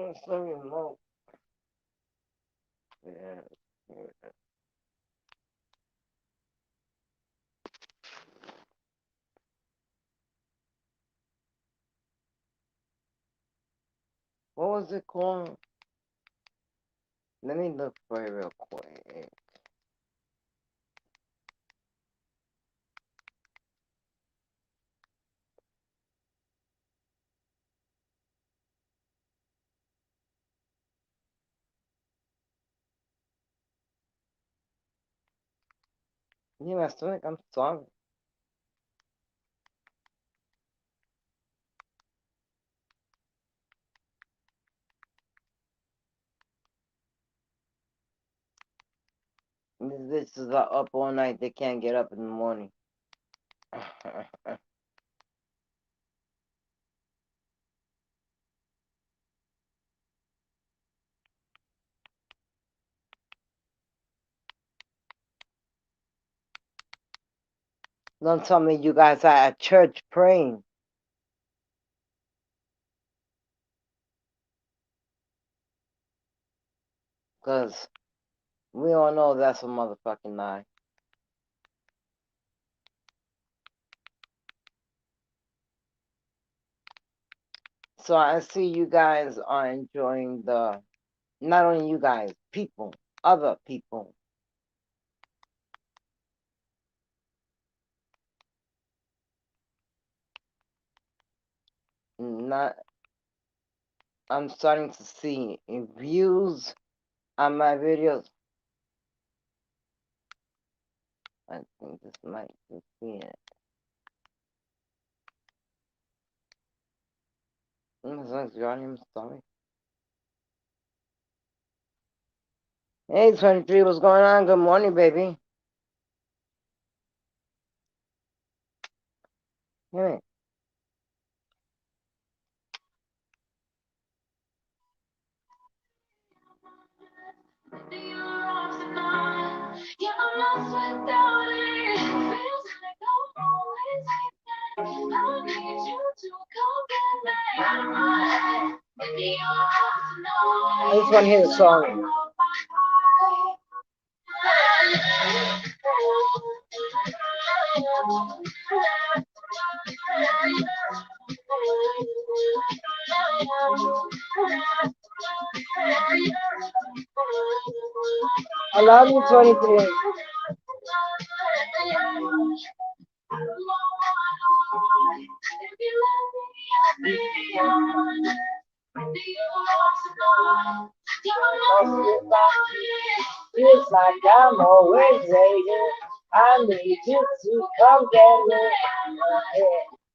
It's the remote. Yeah. What was it called? Let me look for it real quick. Yeah, my stomach, I'm sorry. These bitches are up all night. They can't get up in the morning. Don't tell me you guys are at church praying. Because we all know that's a motherfucking lie. So I see you guys are enjoying not only you guys, people, other people. Not, I'm starting to see views on my videos. I think this might just be it. I'm sorry. Hey, 23, what's going on? Good morning, baby. Hey. I just want to hear the song. I love you, 23. Feels like I'm always waiting. I need you to come get me.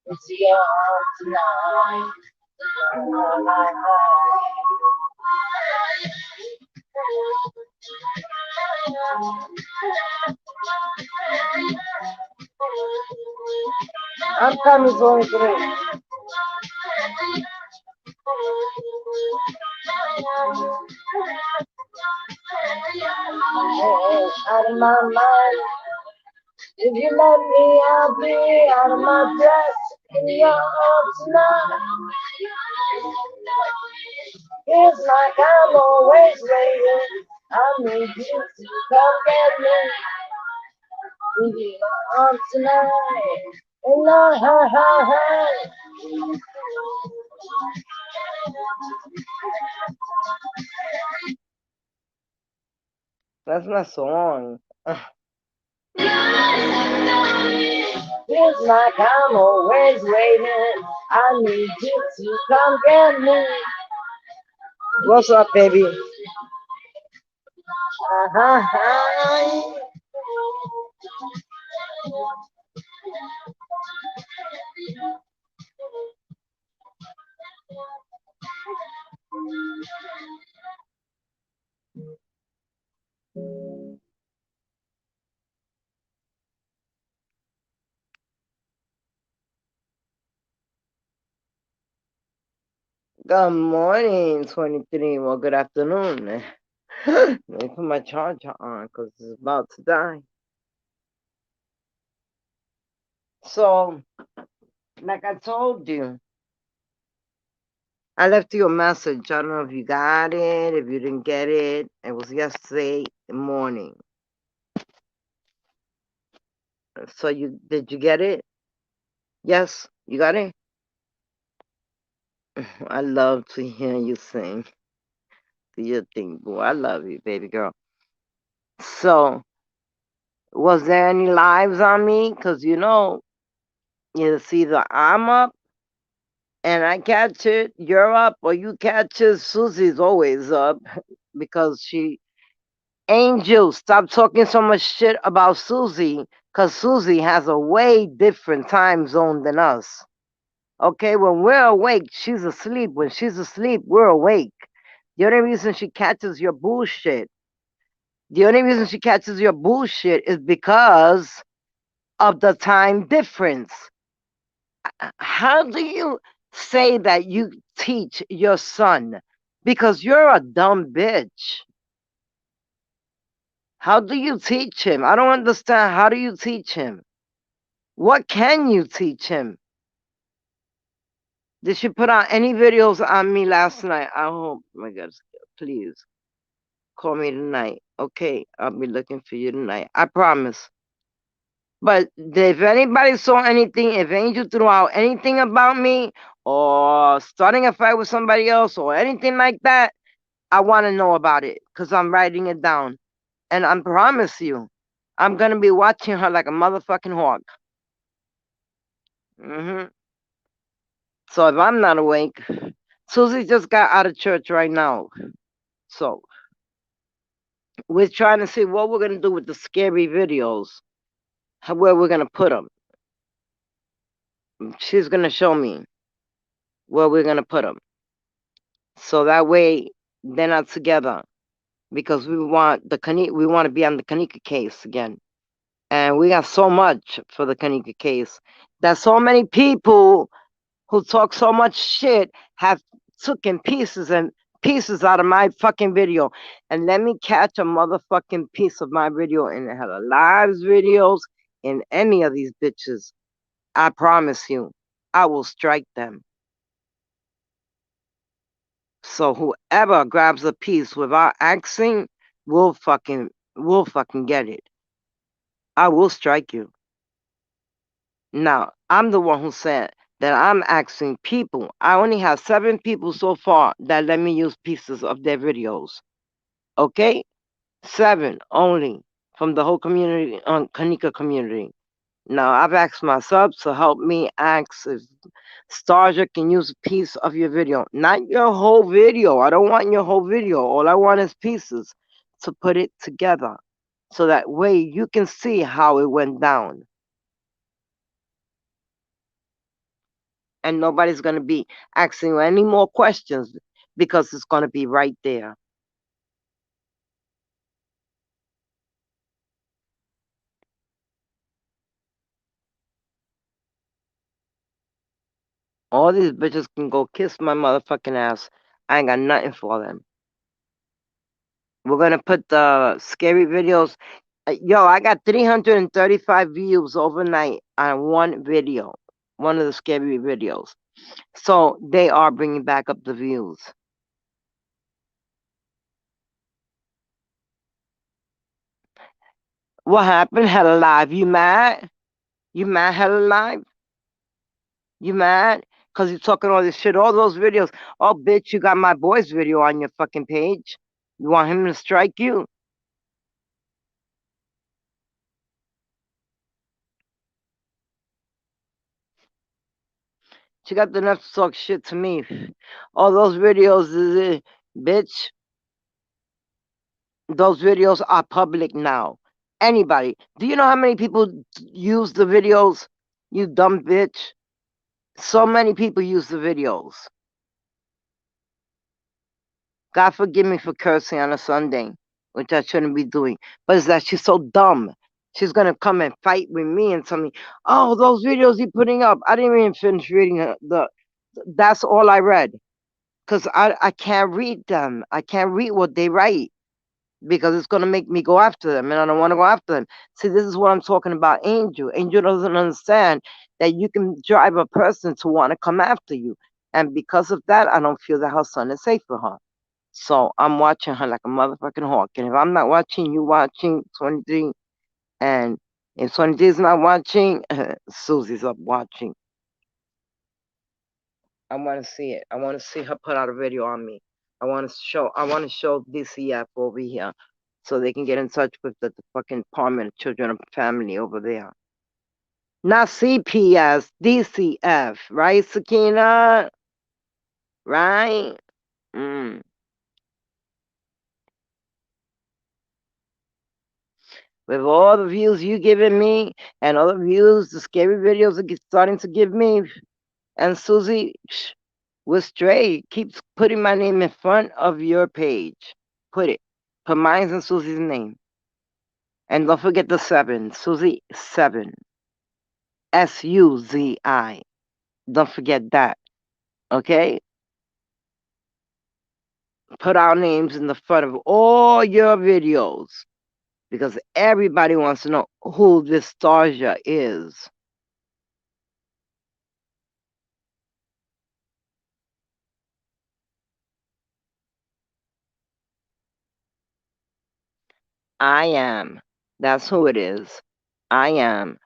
Into your arms tonight. I'm coming, 23. Out of my mind. If you let me, I'll be out of my dress in your arms tonight. Feels like I'm always waiting. I need you to come get me. In your arms tonight. In the high. That's my song. Feels like I'm always waiting. I need you to come get me. What's up, baby? Uh-huh. Good morning, 23. Well, good afternoon. Let me put my charger on because it's about to die. So, like I told you, I left you a message. I don't know if you got it, if you didn't get it. It was yesterday morning. So did you get it? Yes, you got it? I love to hear you sing. Do your thing, boy. I love you, baby girl. So, was there any lives on me? Because it's either I'm up and I catch it, you're up, or you catch it. Susie's always up because Angel, stop talking so much shit about Susie, because Susie has a way different time zone than us. Okay, when we're awake, she's asleep. When she's asleep, we're awake. The only reason she catches your bullshit, is because of the time difference. How do you say that you teach your son? Because you're a dumb bitch. How do you teach him? I don't understand. How do you teach him? What can you teach him? Did she put out any videos on me last night? I hope. Oh my God, please call me tonight. Okay, I'll be looking for you tonight. I promise. But if anybody saw anything, if Angel threw out anything about me or starting a fight with somebody else or anything like that, I want to know about it because I'm writing it down. And I promise you, I'm going to be watching her like a motherfucking hawk. So if I'm not awake, Susie just got out of church right now. So we're trying to see what we're going to do with the scary videos, where we're going to put them. She's going to show me where we're going to put them. So that way they're not together because we want to be on the Kanika case again. And we got so much for the Kanika case that so many people who talk so much shit have taken pieces and pieces out of my fucking video. And let me catch a motherfucking piece of my video in Hella Lives videos in any of these bitches. I promise you, I will strike them. So whoever grabs a piece without asking will fucking get it. I will strike you. Now, I'm the one who said that I'm asking people. I only have 7 people so far that let me use pieces of their videos. Okay? 7 only from the whole community, Kanika community. Now, I've asked my subs to help me ask if Starja can use a piece of your video. Not your whole video. I don't want your whole video. All I want is pieces to put it together. So that way you can see how it went down. And nobody's going to be asking you any more questions because it's going to be right there. All these bitches can go kiss my motherfucking ass. I ain't got nothing for them. We're going to put the scary videos. Yo, I got 335 views overnight on one video, one of the scary videos. So they are bringing back up the views. What happened? Hella Live. You mad? You mad, Hella Live? You mad? Because you're talking all this shit, all those videos. Oh, bitch, you got my boy's video on your fucking page. You want him to strike you? She got the enough to talk shit to me. All those videos, bitch, those videos are public now. Anybody. Do you know how many people use the videos? You dumb bitch. So many people use the videos. God forgive me for cursing on a Sunday, which I shouldn't be doing. But it's that she's so dumb. She's gonna come and fight with me and tell me, "Oh, those videos you're putting up." I didn't even finish reading the. That's all I read, cause I can't read them. I can't read what they write because it's gonna make me go after them, and I don't want to go after them. See, this is what I'm talking about. Angel doesn't understand that you can drive a person to want to come after you. And because of that, I don't feel that her son is safe for her. So I'm watching her like a motherfucking hawk. And if I'm not watching, you watching 23. And if 23 is not watching, Susie's up watching. I want to see it. I want to see her put out a video on me. I want to show DCF over here so they can get in touch with the fucking Department of Children and Family over there. Not CPS, DCF, right, Sakina? Right? Mm. With all the views you giving me and all the views the scary videos are starting to give me, and Susie, we're straight. Keep putting my name in front of your page. Put it. Put mine and Susie's name. And don't forget the 7. Susie 7. SUZI. Don't forget that. Okay? Put our names in the front of all your videos. Because everybody wants to know who this Starja is. I am. That's who it is. I am.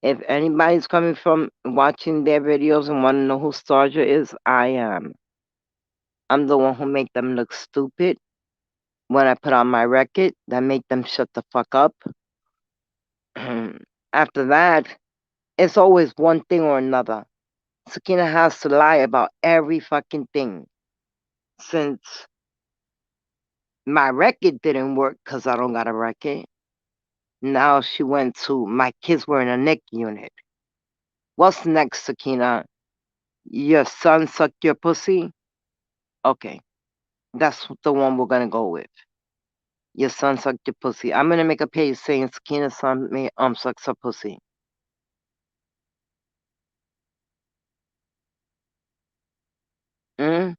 If anybody's coming from watching their videos and want to know who Starja is, I am. I'm the one who make them look stupid when I put on my record that make them shut the fuck up. After that, it's always one thing or another. Sakina has to lie about every fucking thing. Since my record didn't work because I don't got a record, now she went to my kids were in a NIC unit. What's next, Sakina? Your son sucked your pussy? Okay, that's the one we're gonna go with. Your son sucked your pussy. I'm gonna make a page saying Sakina's son may sucks her pussy. Mm?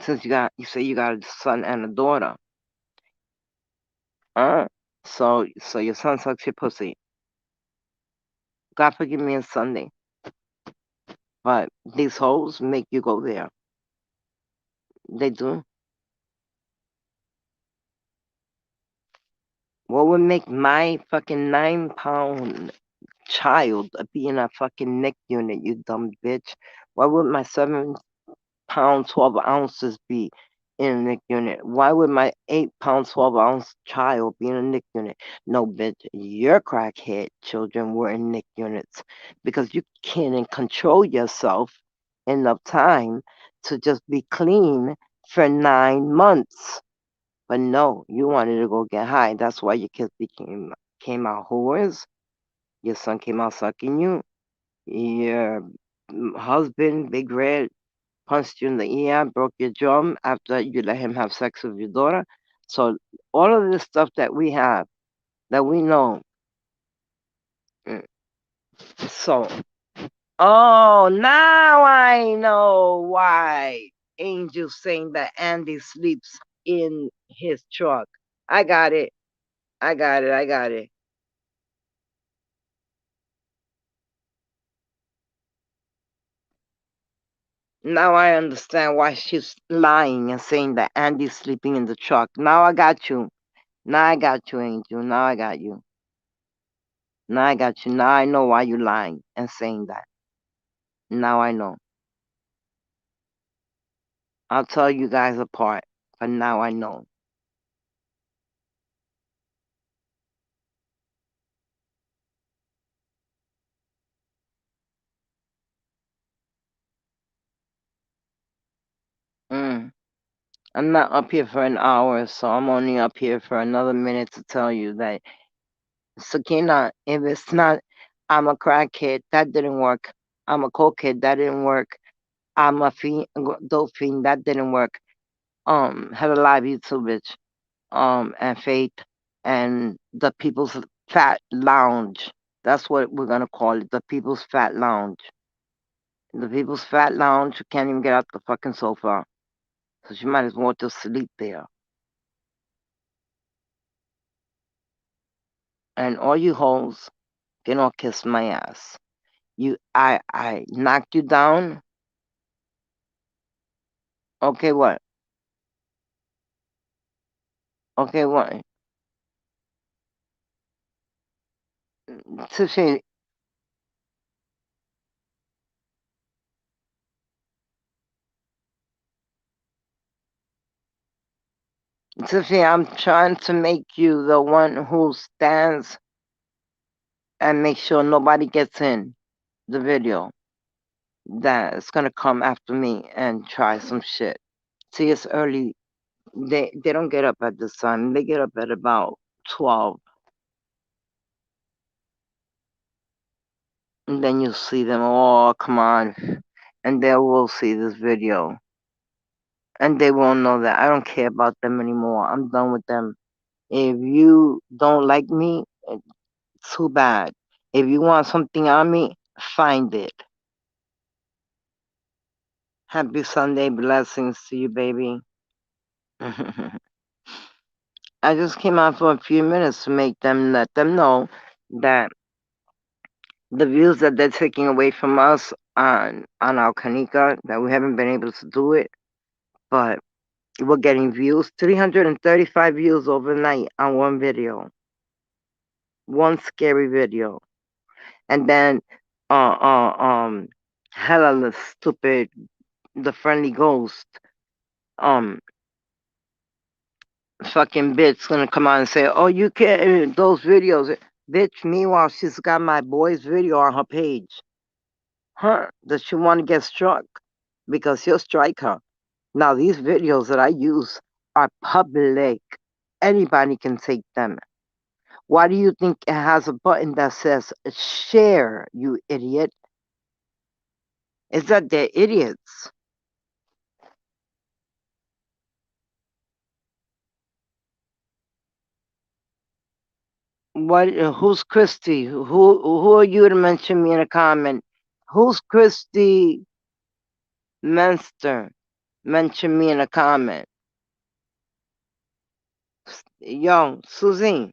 Since you say you got a son and a daughter. So your son sucks your pussy. God forgive me on Sunday. But these hoes make you go there. They do. What would make my fucking 9-pound child be in a fucking NIC unit, you dumb bitch? Why would my 7-pound 12 ounces be in a NIC unit? Why would my 8-pound 12-ounce child be in a NIC unit? No, bitch, your crackhead children were in NIC units because you can't control yourself enough time to just be clean for 9 months. But no, you wanted to go get high. That's why your kids came out whores. Your son came out sucking you. Your husband, Big Red, punched you in the ear, broke your jaw after you let him have sex with your daughter. So all of this stuff that we have, that we know. mm, So, oh, now I know why Angel's saying that Andy sleeps in his truck. I got it. I got it. I got it. Now I understand why she's lying and saying that Andy's sleeping in the truck. Now I got you. Now I got you, Angel. Now I got you. Now I got you. Now I know why you're lying and saying that. Now I know. I'll tell you guys apart, but now I know. Mm. I'm not up here for an hour, so I'm only up here for another minute to tell you that, Sakina, if it's not, I'm a crackhead, that didn't work. I'm a cokehead, that didn't work. I'm a dope fiend, that didn't work. Had a live YouTube, bitch. And Faith and the People's Fat Lounge. That's what we're gonna call it, the People's Fat Lounge. The People's Fat Lounge, you can't even get out the fucking sofa. So she might as well just sleep there. And all you hoes can all kiss my ass. I knocked you down. Okay, what? Okay, what? Tiffany, Tiffany, I'm trying to make you the one who stands and make sure nobody gets in the video that's gonna come after me and try some shit. See, it's early. They don't get up at this time. They get up at about 12, and then you see them. Oh, come on, and they will see this video, and they won't know that I don't care about them anymore. I'm done with them. If you don't like me, too bad. If you want something on me, find it. Happy Sunday, blessings to you, baby. I just came out for a few minutes to make them let them know that the views that they're taking away from us on our Kanika, that we haven't been able to do it, but we're getting views, 335 views overnight on one video, one scary video, and then hella stupid, the friendly ghost, um fucking bitch gonna come out and say, oh, you can't those videos, bitch. Meanwhile, she's got my boy's video on her page. Huh? Does she want to get struck? Because he'll strike her. Now, these videos that I use are public. Anybody can take them. Why do you think it has a button that says share, you idiot? Is that they're idiots? What? Who's Christy? Who are you to mention me in a comment? Who's Christy Menster? Mention me in a comment. Yo, Susie,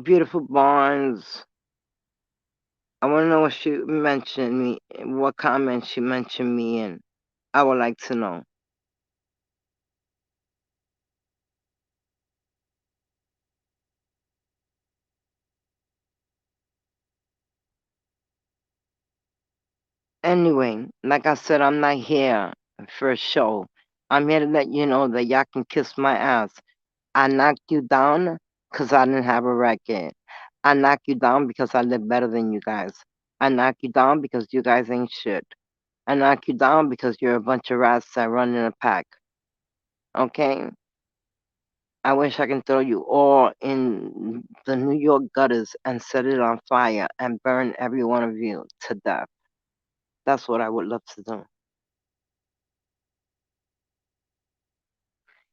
beautiful Barnes. I want to know what she mentioned me, what comment she mentioned me in. I would like to know. Anyway, like I said, I'm not here for a show. I'm here to let you know that y'all can kiss my ass. I knocked you down because I didn't have a record. I knocked you down because I live better than you guys. I knocked you down because you guys ain't shit. I knock you down because you're a bunch of rats that run in a pack. Okay? I wish I can throw you all in the New York gutters and set it on fire and burn every one of you to death. That's what I would love to do.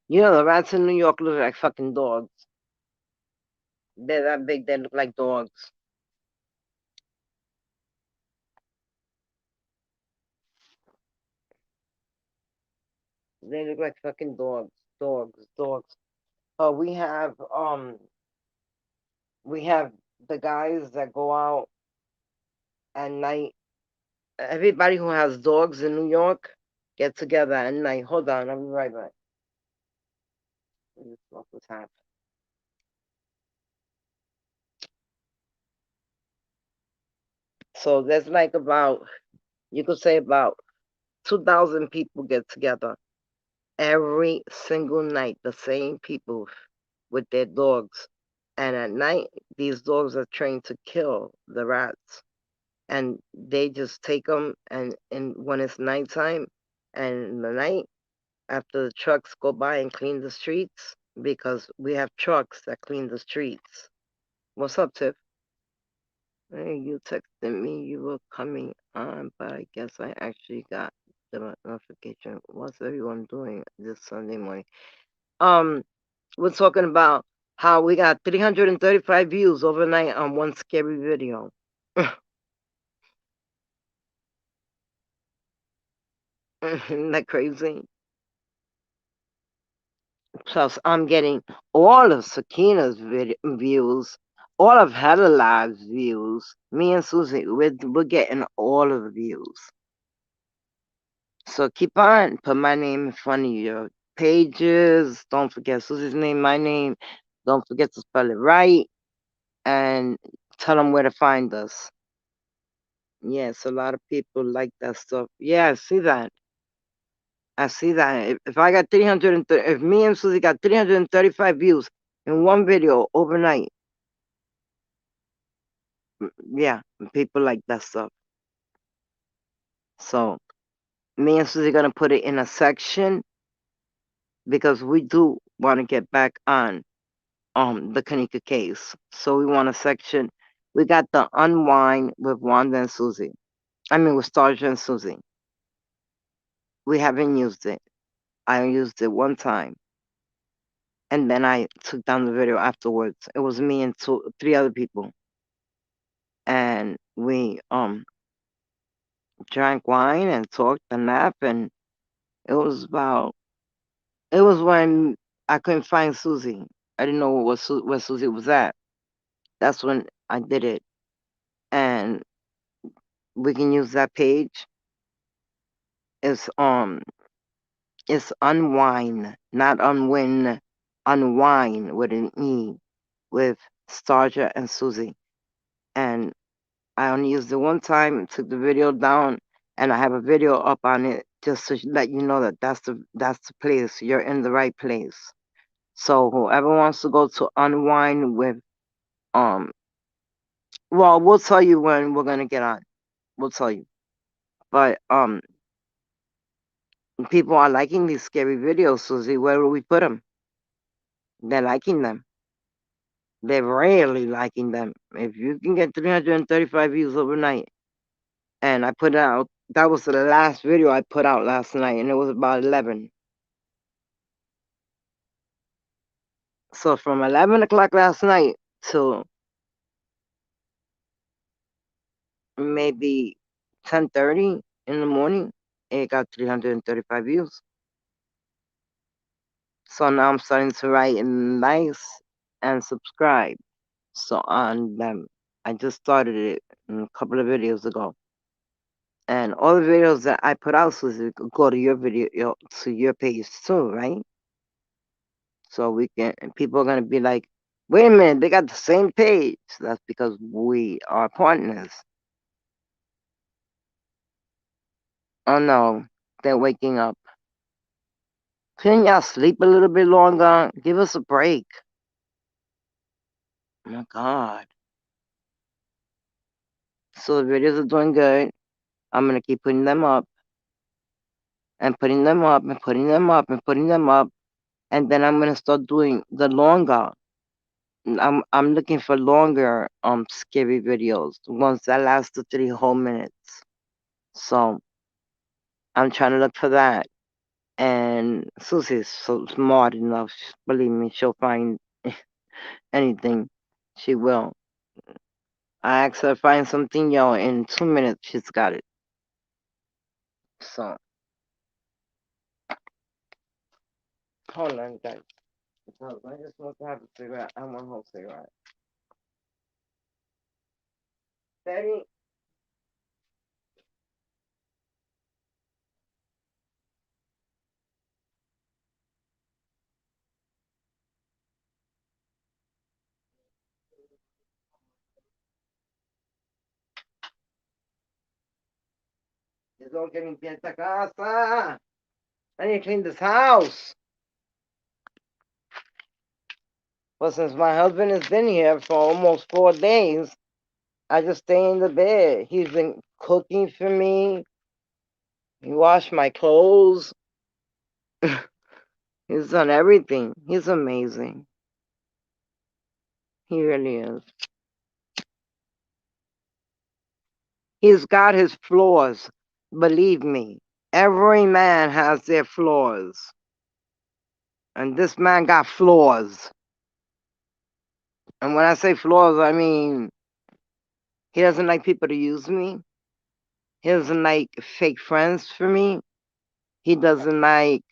You know, the rats in New York look like fucking dogs. They're that big, they look like dogs. They look like fucking dogs. Dogs, dogs. We have the guys that go out at night. Everybody who has dogs in New York get together at night. Hold on, I'll be right back. What was happening? So there's like about, you could say about 2,000 people get together every single night, the same people with their dogs. And at night, these dogs are trained to kill the rats. And they just take them, and when it's nighttime, and in the night, after the trucks go by and clean the streets, because we have trucks that clean the streets. What's up, Tiff? Hey, you texted me you were coming on, but I guess I actually got the notification. What's everyone doing this Sunday morning? Um, we're talking about how we got 335 views overnight on one scary video. Isn't that crazy? Plus, I'm getting all of Sakina's views all of Hella Live's views. Me and Susie, we're getting all of the views. So keep on, put my name in front of your pages. Don't forget Susie's name, my name. Don't forget to spell it right, and tell them where to find us. Yes, a lot of people like that stuff. Yeah, I see that. I see that. If I got 330, if me and Susie got 335 views in one video overnight, yeah, people like that stuff. So me and Susie gonna put it in a section because we do want to get back on the Kanika case. So we want a section. We got the unwind with Wanda and Susie. I mean with Starja and Susie. We haven't used it. I used it one time. And then I took down the video afterwards. It was me and three other people. And we drank wine and talked and laughed, and it was about it was when I couldn't find Susie. I didn't know where Susie was at. That's when I did it. And we can use that page. It's it's unwind, not unwin, unwind with an E, with Starja and Susie. And I only used it one time, took the video down, and I have a video up on it just to let you know that that's the place. You're in the right place. So whoever wants to go to unwind with um, well, we'll tell you when we're gonna get on. We'll tell you. But people are liking these scary videos, Susie. Where will we put them? They're liking them. They're really liking them. If you can get 335 views overnight, and I put out, that was the last video I put out last night, and it was about 11. So from 11 o'clock last night till maybe 10:30 in the morning, it got 335 views. So now I'm starting to write and likes and subscribe. So on them, I just started it a couple of videos ago. And all the videos that I put out, so go to your video, to your page too, right? So we can, and people are gonna be like, wait a minute, they got the same page. That's because we are partners. Oh no, they're waking up. Couldn't y'all sleep a little bit longer? Give us a break. Oh my God. So the videos are doing good. I'm gonna keep putting them up and putting them up and putting them up and putting them up. And then I'm gonna start doing the longer. I'm looking for longer scary videos, ones that last to 3 whole minutes. So I'm trying to look for that. And Susie's so smart enough, believe me, she'll find anything. She will. I asked her to find something, yo, in 2 minutes she's got it. So hold on, guys. So, I just want to have a cigarette. I want a whole cigarette. Daddy, tengo que limpiar esta casa. I need to clean this house. Well, since my husband has been here for almost 4 days, I just stay in the bed. He's been cooking for me. He washed my clothes. He's done everything. He's amazing. He really is. He's got his flaws. Believe me. Every man has their flaws. And this man got flaws. And when I say flaws, I mean he doesn't like people to use me. He doesn't like fake friends for me. He doesn't like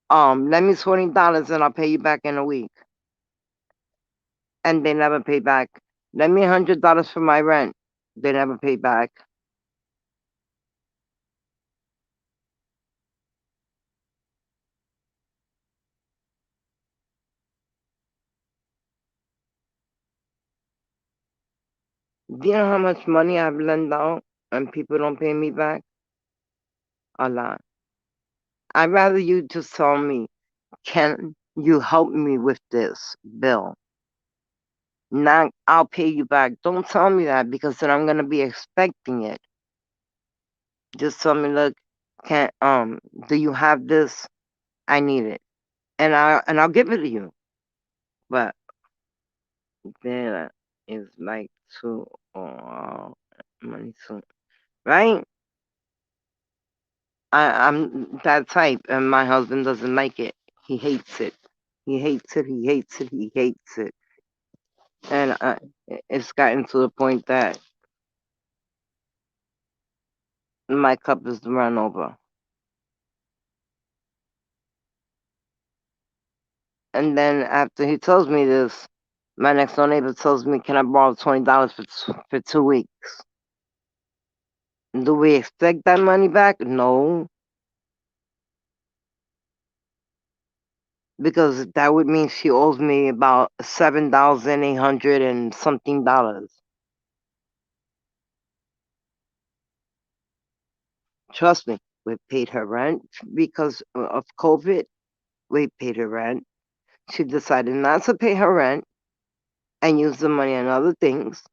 lend me $20 and I'll pay you back in a week. and they never pay back. Lend me $100 for my rent. They never pay back. Do you know how much money I've lent out and people don't pay me back? A lot. I'd rather you just tell me, can you help me with this bill? Not, I'll pay you back. Don't tell me that because then I'm gonna be expecting it. Just tell me, look, can do you have this? I need it, and I'll give it to you. But then is like too money too, right? I'm that type, and my husband doesn't like it. He hates it. He hates it. He hates it. He hates it. And it's gotten to the point that my cup is run over. And then after he tells me this, my next door neighbor tells me, "Can I borrow $20 for 2 weeks?" Do we expect that money back? No, because that would mean she owes me about $7,800 and something dollars. Trust me, we paid her rent because of COVID. We paid her rent. She decided not to pay her rent and use the money on other things.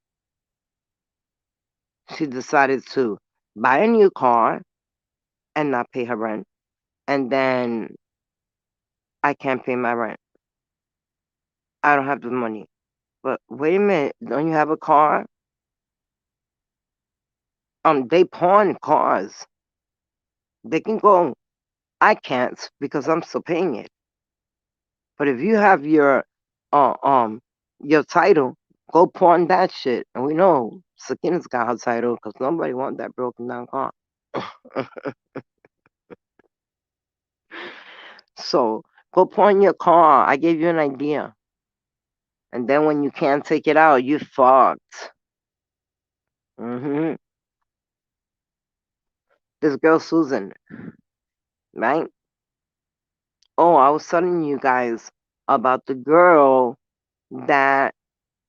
She decided to buy a new car and not pay her rent. And then I can't pay my rent. I don't have the money. But wait a minute, don't you have a car? They pawn cars. They can go. I can't because I'm still paying it. But if you have uh um your title, go pawn that shit. And we know Sakina's got her title because nobody want that broken down car. So go pawn your car. I gave you an idea. And then when you can't take it out, you fucked. This girl Susan, right? Oh, I was telling you guys about the girl that,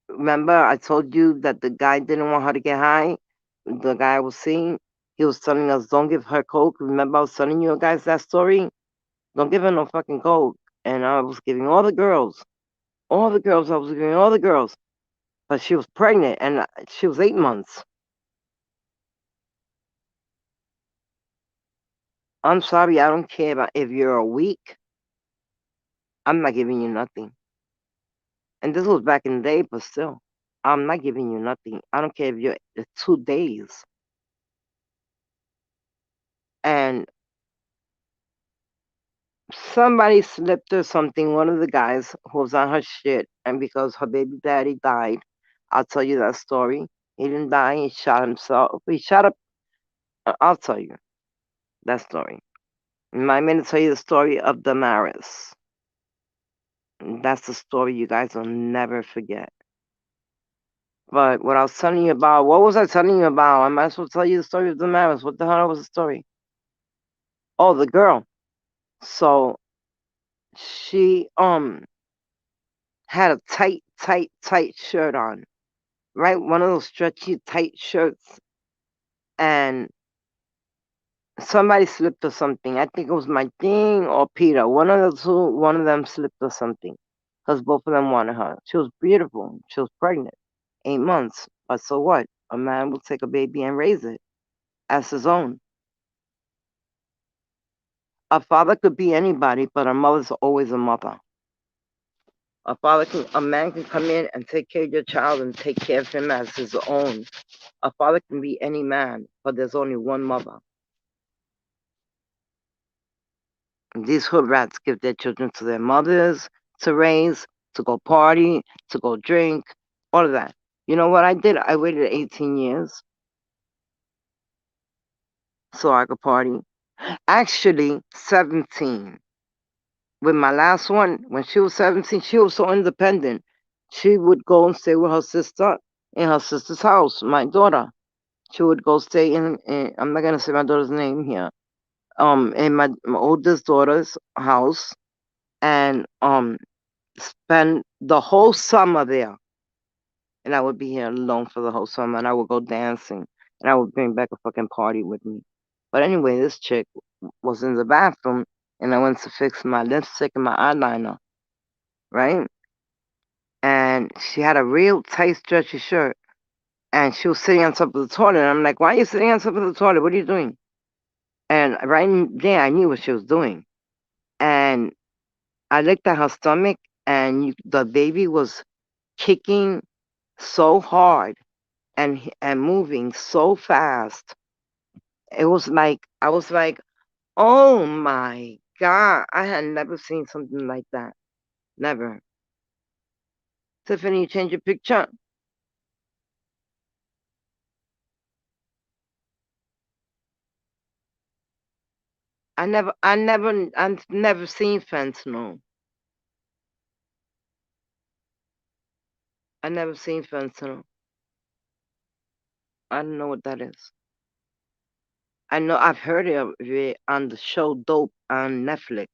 remember I told you that the guy didn't want her to get high? The guy I was seeing, he was telling us, don't give her coke. Remember I was telling you guys that story? Don't give her no fucking coke. And I was giving all the girls, I was giving all the girls. But she was pregnant and she was 8 months. I'm sorry, I don't care about if you're a week. I'm not giving you nothing. And this was back in the day, but still, I'm not giving you nothing. I don't care if you're 2 days. And somebody slipped her something, one of the guys who was on her shit, and because her baby daddy died, I'll tell you that story. He didn't die, he shot himself. He shot up, I'll tell you that story. I'm going to tell you the story of Damaris. That's the story you guys will never forget. But what I was telling you about, what was I telling you about? I might as well tell you the story of Damaris. What the hell was the story? Oh, the girl. So she had a tight shirt on, right? One of those stretchy tight shirts, and somebody slipped or something. I think it was my thing or Peter. One of the two, one of them slipped or something, because both of them wanted her. She was beautiful. She was pregnant, 8 months. But so what? A man will take a baby and raise it as his own. A father could be anybody, but a mother's always a mother. A man can come in and take care of your child and take care of him as his own. A father can be any man, but there's only one mother. And these hood rats give their children to their mothers to raise, to go party, to go drink, all of that. You know what I did? I waited 18 years so I could party. Actually, 17. With my last one, when she was 17, she was so independent. She would go and stay with her sister in her sister's house, my daughter. She would go stay in I'm not gonna say my daughter's name here. In my oldest daughter's house and spend the whole summer there. And I would be here alone for the whole summer and I would go dancing and I would bring back a fucking party with me. But anyway, this chick was in the bathroom and I went to fix my lipstick and my eyeliner, right? And she had a real tight, stretchy shirt. And she was sitting on top of the toilet. And I'm like, why are you sitting on top of the toilet? What are you doing? And right there, I knew what she was doing. And I looked at her stomach, and the baby was kicking so hard and moving so fast. It was like I was like, oh my god, I had never seen something like that. Never. Tiffany, you change your picture. I've never seen fentanyl. I never seen fentanyl. I don't know what that is. I know I've heard of it on the show Dope on Netflix,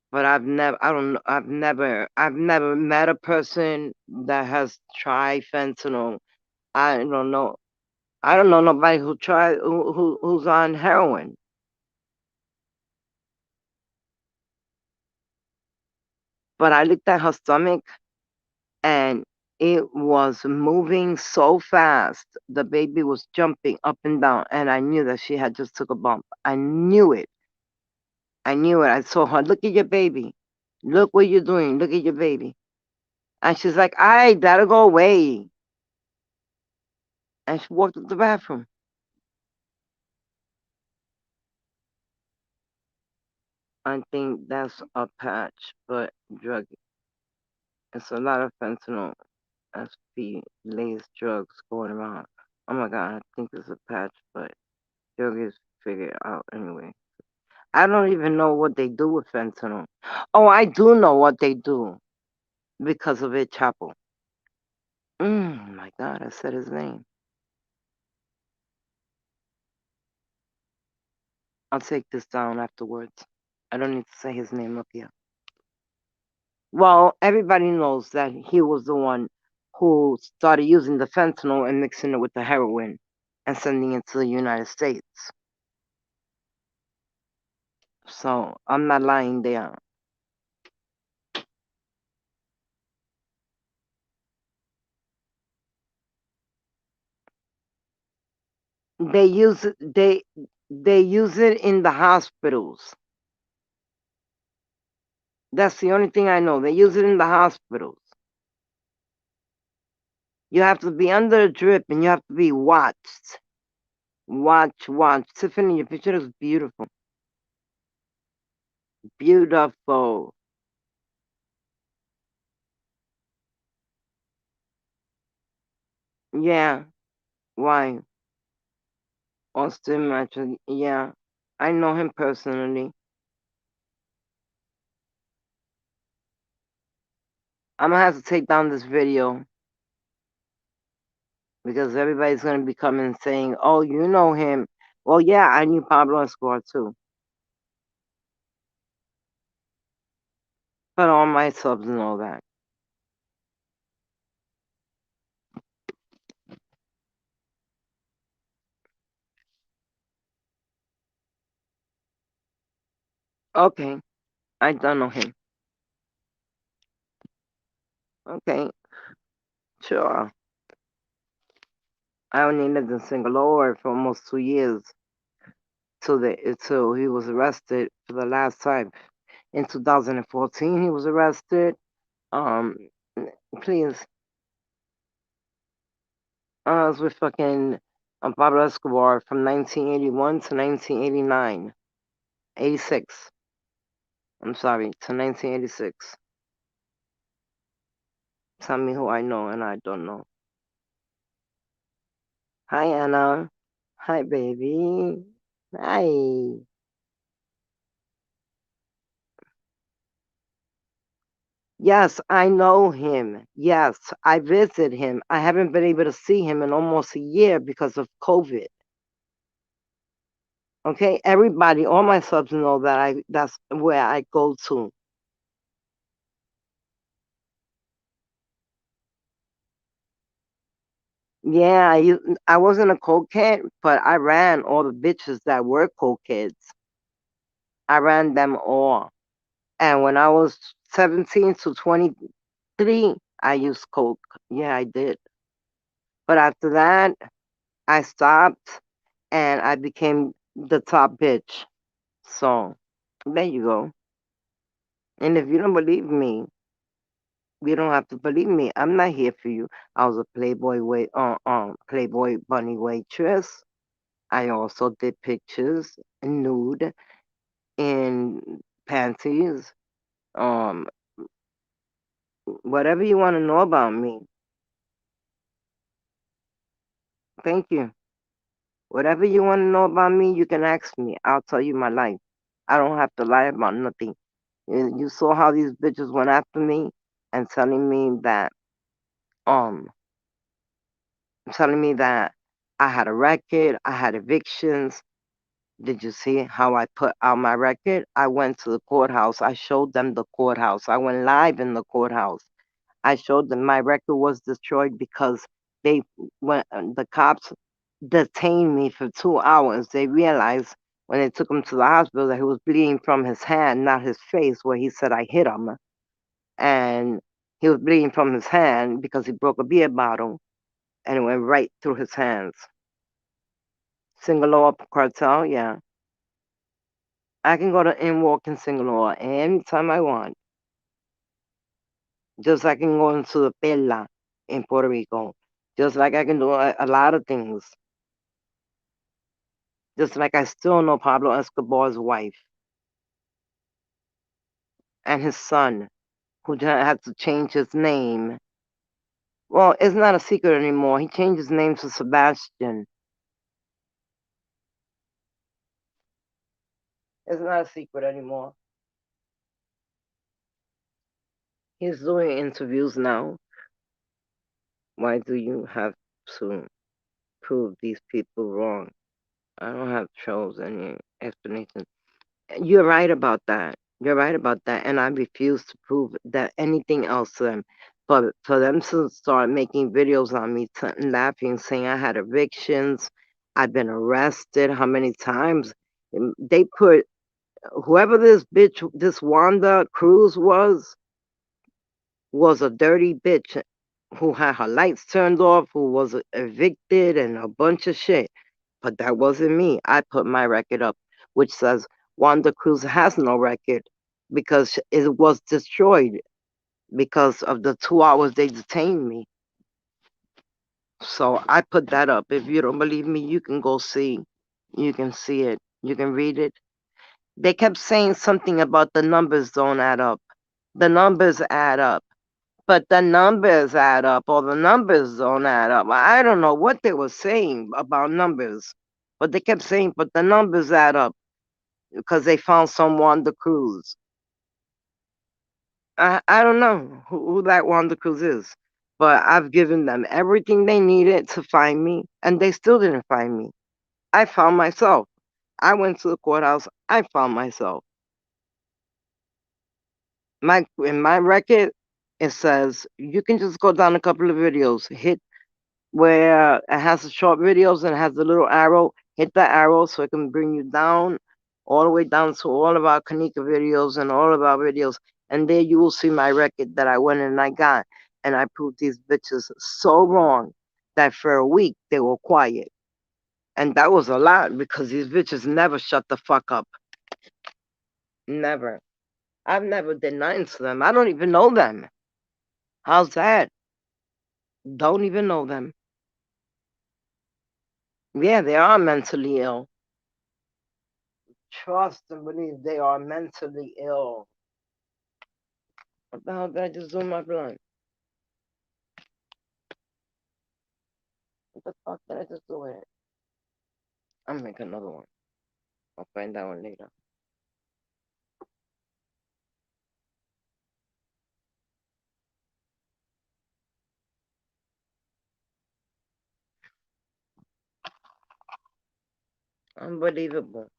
but I don't know, I've never met a person that has tried fentanyl. I don't know. I don't know nobody who's on heroin. But I looked at her stomach and it was moving so fast. The baby was jumping up and down, and I knew that she had just took a bump. I knew it. I knew it. I saw her. Look at your baby. Look what you're doing. Look at your baby. And she's like, I gotta go away. And she walked to the bathroom. I think that's a patch, but drug. It's a lot of fentanyl, SP, laced drugs going around. Oh my god, I think it's a patch, but drug is figured out anyway. I don't even know what they do with fentanyl. Oh, I do know what they do because of it, Chapo. My god, I said his name. I'll take this down afterwards. I don't need to say his name up here. Well, everybody knows that he was the one who started using the fentanyl and mixing it with the heroin and sending it to the United States. So I'm not lying there. They use it. They use it in the hospitals. That's the only thing I know. They use it in the hospitals. You have to be under a drip and you have to be watched. Watch. Tiffany, your picture is beautiful. Beautiful. Yeah. Why? Austin Matthews. Yeah. I know him personally. I'm gonna have to take down this video because everybody's gonna be coming saying, "Oh, you know him." Well, yeah, I knew Pablo Escobar too, but all my subs know that. Okay, I don't know him. Okay, sure. I only lived in Singapore for almost 2 years till he was arrested for the last time. In 2014, he was arrested. Um, please, I was with fucking Pablo Escobar from 1981 to 1989. 86. I'm sorry, to 1986. Tell me who I know and I don't know. Hi, Anna. Hi, baby. Hi. Yes, I know him. Yes, I visit him. I haven't been able to see him in almost a year because of COVID. Okay, everybody, all my subs know that that's where I go to. Yeah, I wasn't a cokehead, but I ran all the bitches that were cokeheads. I ran them all. And when I was 17 to 23, I used coke. Yeah, I did. But after that, I stopped and I became the top bitch. So there you go. And if you don't believe me, you don't have to believe me. I'm not here for you. I was a Playboy bunny waitress. I also did pictures nude in panties. Um, whatever you want to know about me, thank you. Whatever you want to know about me, you can ask me. I'll tell you my life. I don't have to lie about nothing. You saw how these bitches went after me and um, telling me that I had a record, I had evictions. Did you see how I put out my record? I went to the courthouse. I showed them the courthouse. I went live in the courthouse. I showed them my record was destroyed because they when the cops detained me for 2 hours. They realized when they took him to the hospital that he was bleeding from his hand, not his face, where he said I hit him, and he was bleeding from his hand because he broke a beer bottle and it went right through his hands. Single cartel, yeah. I can go to Walk in Sinaloa anytime I want. Just like I can go into the Pela in Puerto Rico. Just like I can do a lot of things. Just like I still know Pablo Escobar's wife and his son, who had to change his name. Well, it's not a secret anymore. He changed his name to Sebastian. It's not a secret anymore. He's doing interviews now. Why do you have to prove these people wrong? I don't have chose any explanation. You're right about that. You're right about that. And I refuse to prove that anything else to them. But for them to start making videos on me, laughing, saying I had evictions, I've been arrested, how many times? They put whoever this bitch, this Wanda Cruz was a dirty bitch who had her lights turned off, who was evicted, and a bunch of shit. But that wasn't me. I put my record up, which says Wanda Cruz has no record because it was destroyed because of the 2 hours they detained me. So I put that up. If you don't believe me, you can go see. You can see it. You can read it. They kept saying something about the numbers don't add up. The numbers add up. But the numbers add up, or the numbers don't add up. I don't know what they were saying about numbers, but they kept saying, but the numbers add up because they found someone on the cruise. I don't know who that Wanda Cruz is, but I've given them everything they needed to find me, and they still didn't find me. I found myself. I went to the courthouse. I found myself. In my record, it says you can just go down a couple of videos, hit where it has the short videos and it has the little arrow. Hit the arrow so it can bring you down, all the way down to all of our Kanika videos and all of our videos. And there you will see my record that I went and I got. And I proved these bitches so wrong that for a week they were quiet. And that was a lot because these bitches never shut the fuck up. Never. I've never did nothing to them. I don't even know them. How's that? Don't even know them. Yeah, they are mentally ill. Trust and believe they are mentally ill. What the hell did I just do my blunt? What the fuck did I just do with it? I'm gonna make another one. I'll find that one later. Unbelievable.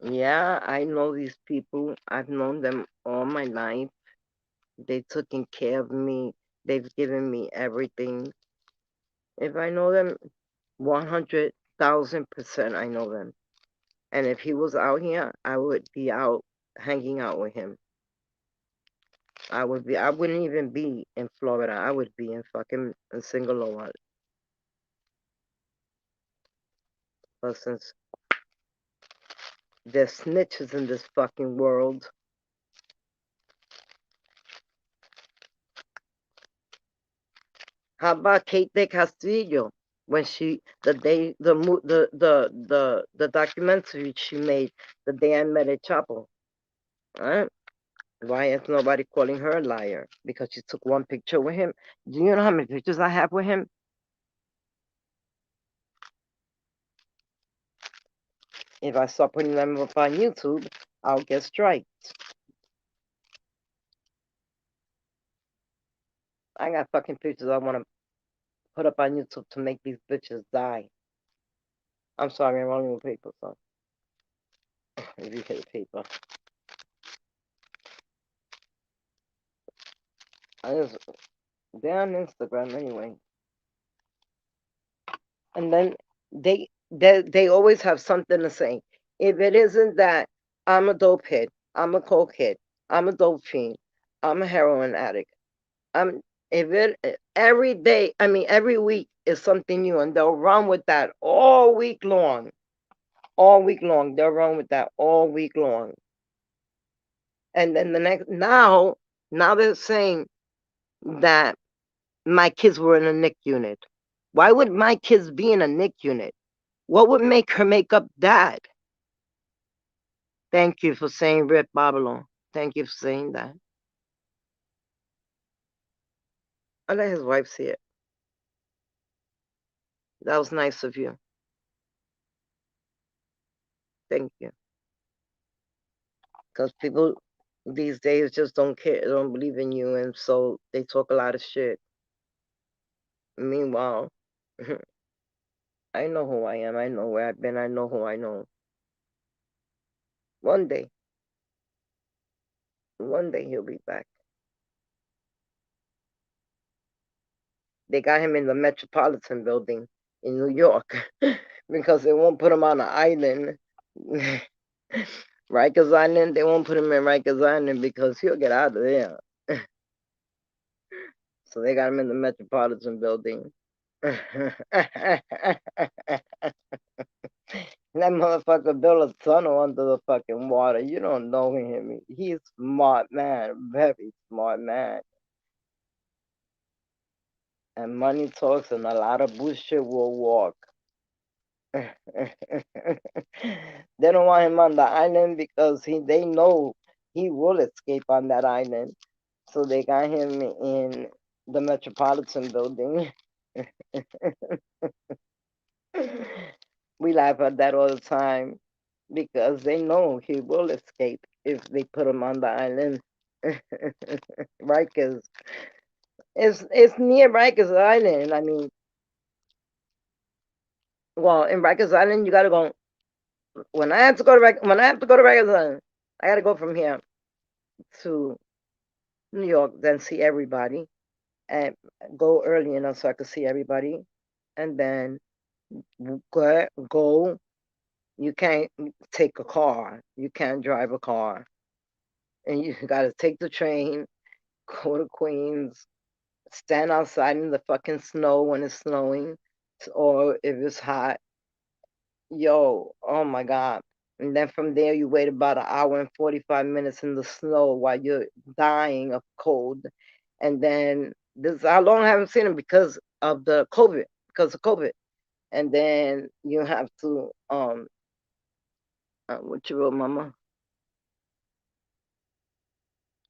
Yeah, I know these people. I've known them all my life. They've taken care of me. They've given me everything. If I know them, 100,000% I know them. And if he was out here, I would be out hanging out with him. I wouldn't even be in Florida. I would be in fucking Singaloa. But since there's snitches in this fucking world, how about Kate de Castillo? When she, the day, the documentary she made, the day I met at Chapo, right? Why is nobody calling her a liar? Because she took one picture with him. Do you know how many pictures I have with him? If I start putting them up on YouTube, I'll get strikes. I got fucking pictures I want to put up on YouTube to make these bitches die. I'm sorry, I'm rolling with paper, so if you hit paper. I just, they're on Instagram anyway. And then they always have something to say. If it isn't that I'm a dope head, I'm a coke head, I'm a dope fiend, I'm a heroin addict. I'm if it every day, I mean every week is something new, and they'll run with that all week long. All week long, they'll run with that all week long. And then the next now they're saying that my kids were in a NIC unit. Why would my kids be in a NIC unit? What would make her make up that? Thank you for saying Red Babylon. Thank you for saying that. I let his wife see it. That was nice of you. Thank you. Because people these days just don't care, don't believe in you, and so they talk a lot of shit. Meanwhile, I know who I am. I know where I've been. I know who I know. One day, one day he'll be back. They got him in the Metropolitan Building in New York because they won't put him on an island. Rikers Island, they won't put him in Rikers Island because he'll get out of there. So they got him in the Metropolitan Building. That motherfucker built a tunnel under the fucking water. You don't know him. He's smart man, very smart man. And money talks and a lot of bullshit will walk. They don't want him on the island because they know he will escape on that island. So they got him in the Metropolitan Building. We laugh at that all the time because they know he will escape if they put him on the island. Rikers. It's near Rikers Island. I mean, well, in Rikers Island, you gotta go. When I have to go to when I have to go to Rikers Island, I gotta go from here to New York, then see everybody, and go early enough so I could see everybody, and then go. You can't take a car. You can't drive a car, and you gotta take the train, go to Queens, stand outside in the fucking snow when it's snowing, or if it's hot. Yo, oh my God. And then from there, you wait about an hour and 45 minutes in the snow while you're dying of cold. And then this, how long I haven't seen him because of the COVID, because of COVID. And then you have to, what you wrote, Mama?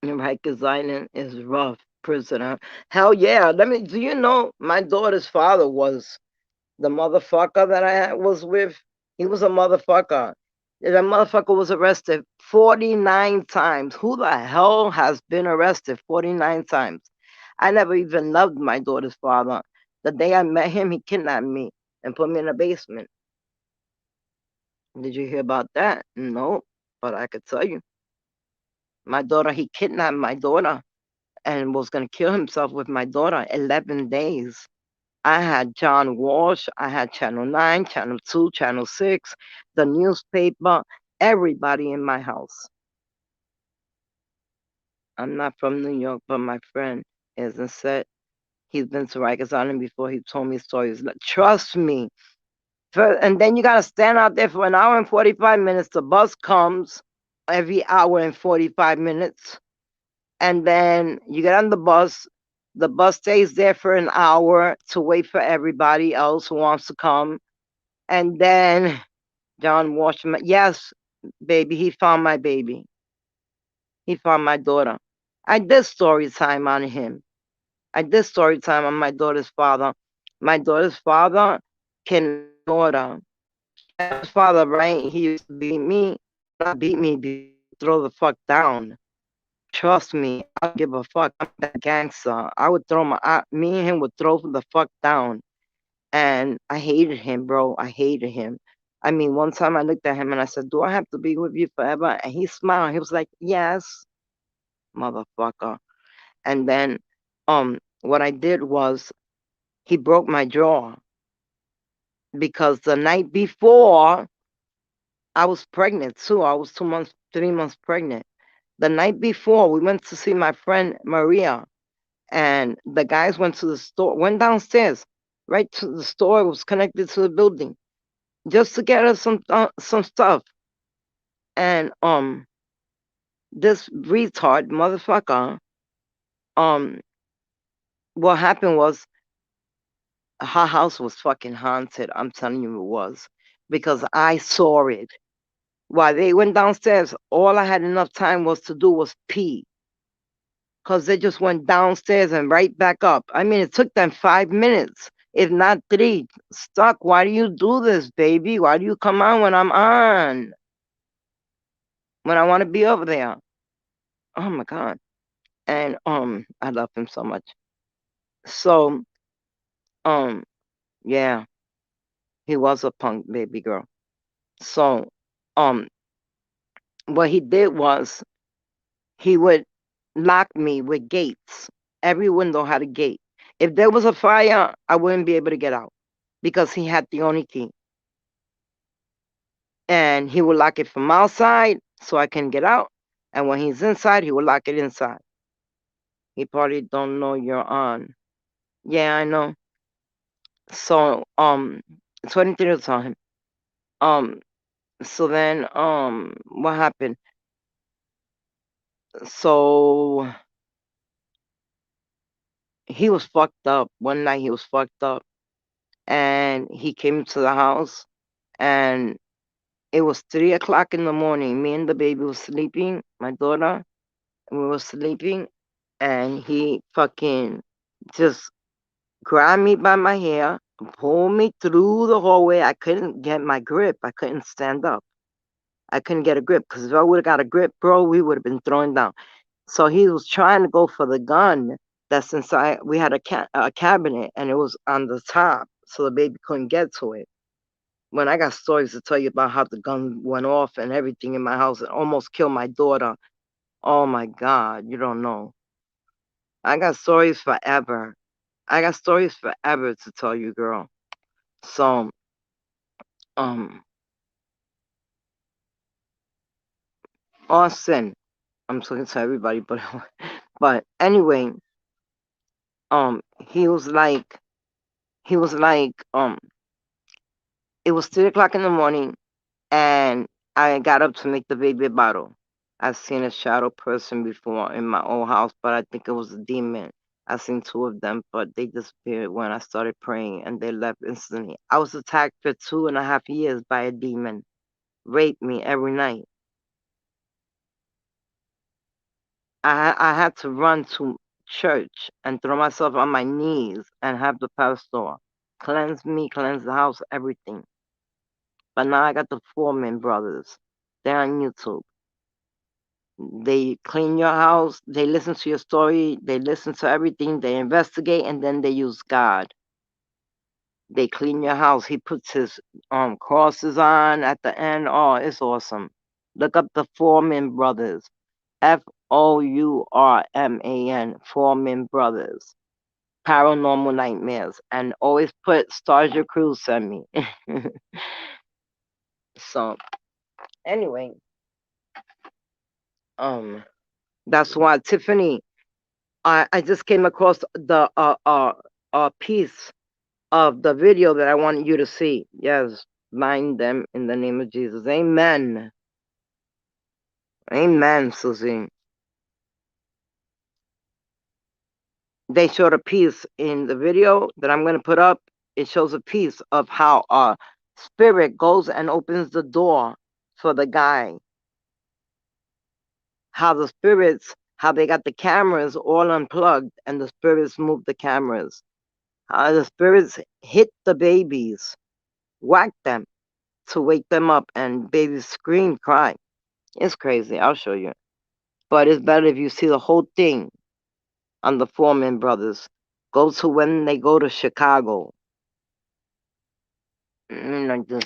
Rikers Island is rough prison. Hell yeah. Do you know my daughter's father was the motherfucker that I was with? He was a motherfucker. That motherfucker was arrested 49 times. Who the hell has been arrested 49 times? I never even loved my daughter's father. The day I met him, he kidnapped me and put me in a basement. Did you hear about that? No, but I could tell you. My daughter, he kidnapped my daughter and was going to kill himself with my daughter 11 days. I had John Walsh, I had Channel 9, Channel 2, Channel 6, the newspaper, everybody in my house. I'm not from New York, but my friend isn't set. He's been to Rikers Island before. He told me stories. Trust me. And then you got to stand out there for an hour and 45 minutes. The bus comes every hour and 45 minutes. And then you get on the bus. The bus stays there for an hour to wait for everybody else who wants to come. And then John Washington, yes, baby, he found my baby. He found my daughter. I did story time on him. I did story time on my daughter's father. My daughter's father kidnapped my daughter. Kidnapped his father, right? He used to beat me. Not beat me, but he would throw the fuck down. Trust me, I don't give a fuck. I'm that gangster. I would me and him would throw the fuck down. And I hated him, bro. I hated him. I mean, one time I looked at him and I said, "Do I have to be with you forever?" And he smiled. He was like, "Yes, motherfucker." And then, what I did was he broke my jaw because the night before I was pregnant too. I was 2 months, 3 months pregnant. The night before we went to see my friend Maria, and the guys went to the store, went downstairs, right to the store. It was connected to the building just to get us some stuff. And this retard motherfucker, um, what happened was her house was fucking haunted. I'm telling you, it was because I saw it. While they went downstairs, all I had enough time was to do was pee. Cause they just went downstairs and right back up. I mean, it took them 5 minutes, if not three. Stuck. Why do you do this, baby? Why do you come on when I'm on? When I want to be over there? Oh my god. And I love him so much. So um yeah, he was a punk baby girl. So um what he did was he would lock me with gates. Every window had a gate. If there was a fire, I wouldn't be able to get out because he had the only key. And he would lock it from outside so I can get out. And when he's inside, he would lock it inside. He probably don't know you're on. Yeah, I know. So it's 23 to him. Um so then what happened? So he was fucked up. One night he was fucked up and he came to the house and it was 3 o'clock in the morning. Me and the baby was sleeping, my daughter, and we were sleeping, and he fucking just grabbed me by my hair, pulled me through the hallway. I couldn't get my grip. I couldn't stand up. I couldn't get a grip because if I would have got a grip, bro, we would have been thrown down. So he was trying to go for the gun that's inside. We had a cabinet and it was on the top, so the baby couldn't get to it. When I got stories to tell you about how the gun went off and everything in my house and almost killed my daughter. Oh my God, you don't know. I got stories forever. I got stories forever to tell you, girl. So, um, Austin, I'm talking to everybody, but but anyway, he was like, he was like, it was 3 o'clock in the morning, and I got up to make the baby a bottle. I've seen a shadow person before in my old house, but I think it was a demon. I seen two of them, but they disappeared when I started praying, and they left instantly. I was attacked for 2.5 years by a demon, raped me every night. I had to run to church and throw myself on my knees and have the pastor cleanse me, cleanse the house, everything. But now I got the Foreman brothers. They're on YouTube. They clean your house, they listen to your story, they listen to everything, they investigate, and then they use God. They clean your house. He puts his crosses on at the end. Oh, it's awesome. Look up the Foreman Brothers. Fourman, Foreman Brothers. Paranormal Nightmares. And always put Stars Your Crew send me. So anyway, um that's why Tiffany, I just came across the piece of the video that I want you to see. Yes, bind them in the name of Jesus. Amen. Amen, Susie. They showed a piece in the video that I'm going to put up. It shows a piece of how a spirit goes and opens the door for the guy. How the spirits, how they got the cameras all unplugged and the spirits moved the cameras. How the spirits hit the babies, whack them to wake them up, and babies scream, cry. It's crazy. I'll show you. But it's better if you see the whole thing on the Foreman Brothers. Go to when they go to Chicago. Like this.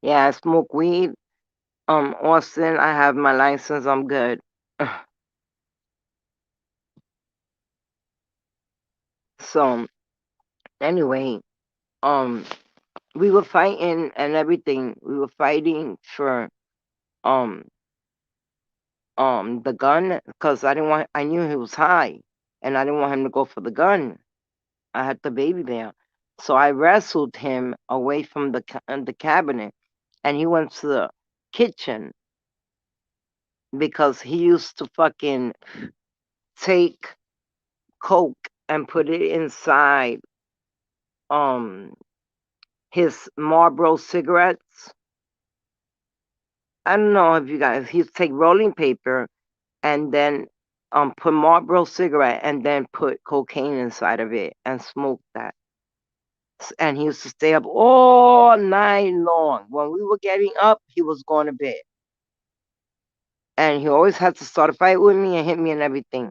Yeah, I smoke weed. Austin, I have my license. I'm good. So anyway, um, we were fighting and everything. We were fighting for um the gun because I didn't want. I knew he was high, and I didn't want him to go for the gun. I had the baby there, so I wrestled him away from the cabinet, and he went to the kitchen because he used to fucking take coke and put it inside um his Marlboro cigarettes. I don't know if you guys, he'd take rolling paper and then put Marlboro cigarette and then put cocaine inside of it and smoke that. And he used to stay up all night long. When we were getting up, he was going to bed. And he always had to start a fight with me and hit me and everything.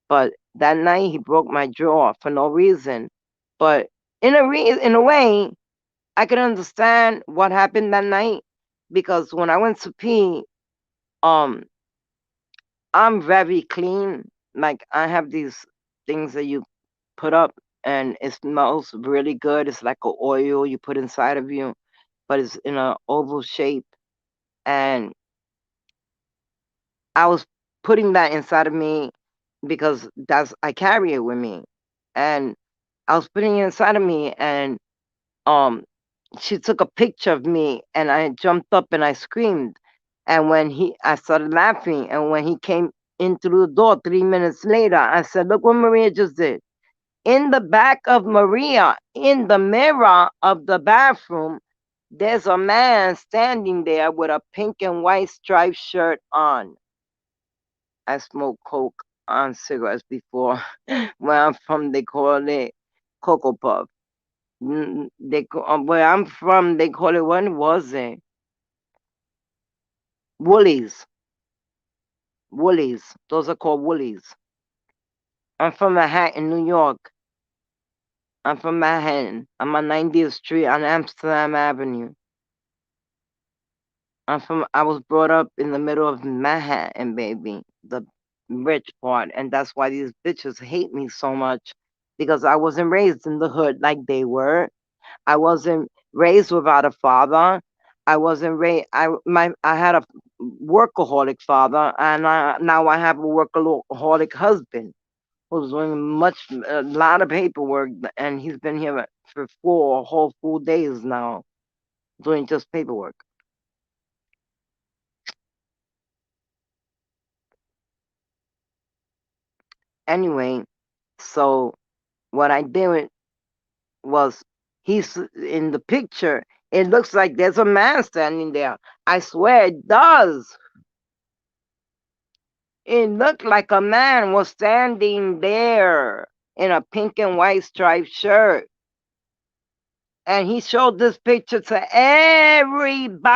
But that night he broke my jaw for no reason. But in a way, I could understand what happened that night because when I went to pee, um, I'm very clean. Like I have these things that you put up and it smells really good. It's like a oil you put inside of you, but it's in a oval shape. And I was putting that inside of me because that's I carry it with me. And I was putting it inside of me and um she took a picture of me and I jumped up and I screamed. And I started laughing. And when he came in through the door 3 minutes later, I said, "Look what Maria just did." In the back of Maria, in the mirror of the bathroom, there's a man standing there with a pink and white striped shirt on. I smoked coke on cigarettes before. Where I'm from, they call it Cocoa Puff. Where I'm from, they call it, what was it? Woolies. Woolies. Those are called woolies. I'm from Manhattan, New York. I'm from Manhattan. I'm on 90th Street on Amsterdam Avenue. I was brought up in the middle of Manhattan, baby. The rich part. And that's why these bitches hate me so much. Because I wasn't raised in the hood like they were. I wasn't raised without a father. I wasn't raised. I had a workaholic father, and now I have a workaholic husband who's doing a lot of paperwork, and he's been here for 4 whole full days now doing just paperwork. Anyway, so what I did was he's in the picture. It looks like there's a man standing there. I swear it does. It looked like a man was standing there in a pink and white striped shirt. And he showed this picture to everybody.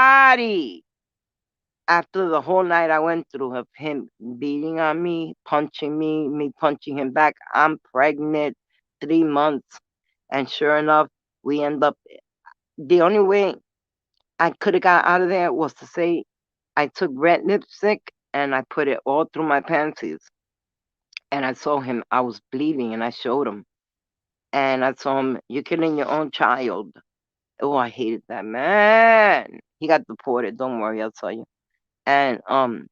After the whole night I went through of him beating on me, punching me punching him back, I'm pregnant, 3 months. And sure enough, we end up, the only way I could have got out of there was to say I took red lipstick and I put it all through my panties. And I saw him, I was bleeding, and I showed him. And I told him, "You're killing your own child." Oh, I hated that man. He got deported. Don't worry, I'll tell you. And um,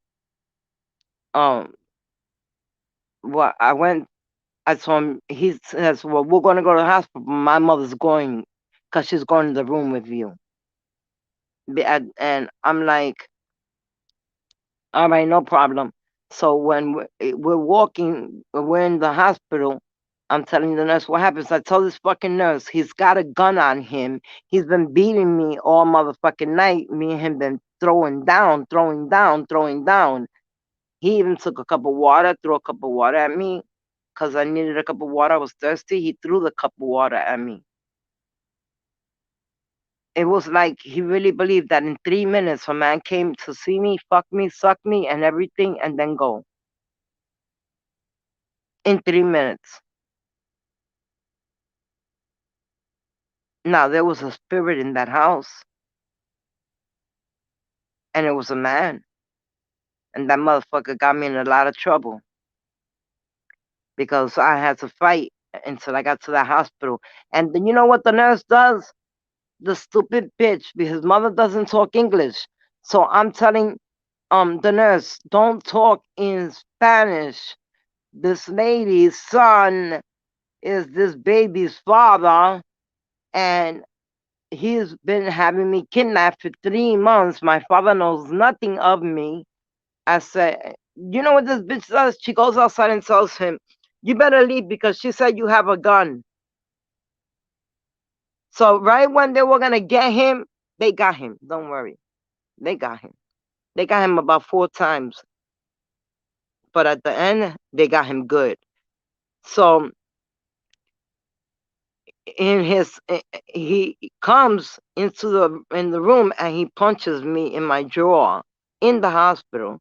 what I went, I told him. He says, "Well, we're going to go to the hospital. My mother's going, cause she's going to the room with you." And I'm like, "All right, no problem." So when we're walking, we're in the hospital. I'm telling the nurse what happens. I tell this fucking nurse, he's got a gun on him. He's been beating me all motherfucking night. Me and him been throwing down, throwing down, throwing down. He even took a cup of water, threw a cup of water at me, because I needed a cup of water. I was thirsty. He threw the cup of water at me. It was like he really believed that in 3 minutes a man came to see me, fuck me, suck me, and everything, and then go. In 3 minutes. Now, there was a spirit in that house, and it was a man. And that motherfucker got me in a lot of trouble because I had to fight until I got to the hospital. And then you know what the nurse does? The stupid bitch, because mother doesn't talk English. So I'm telling the nurse, don't talk in Spanish. This lady's son is this baby's father, and he's been having me kidnapped for 3 months. My father knows nothing of me. I said, "You know what this bitch does?" She goes outside and tells him, "You better leave because she said you have a gun." So right when they were gonna get him, they got him. Don't worry. They got him. They got him about 4 times. But at the end, they got him good. So in his he comes into the room and he punches me in my jaw in the hospital,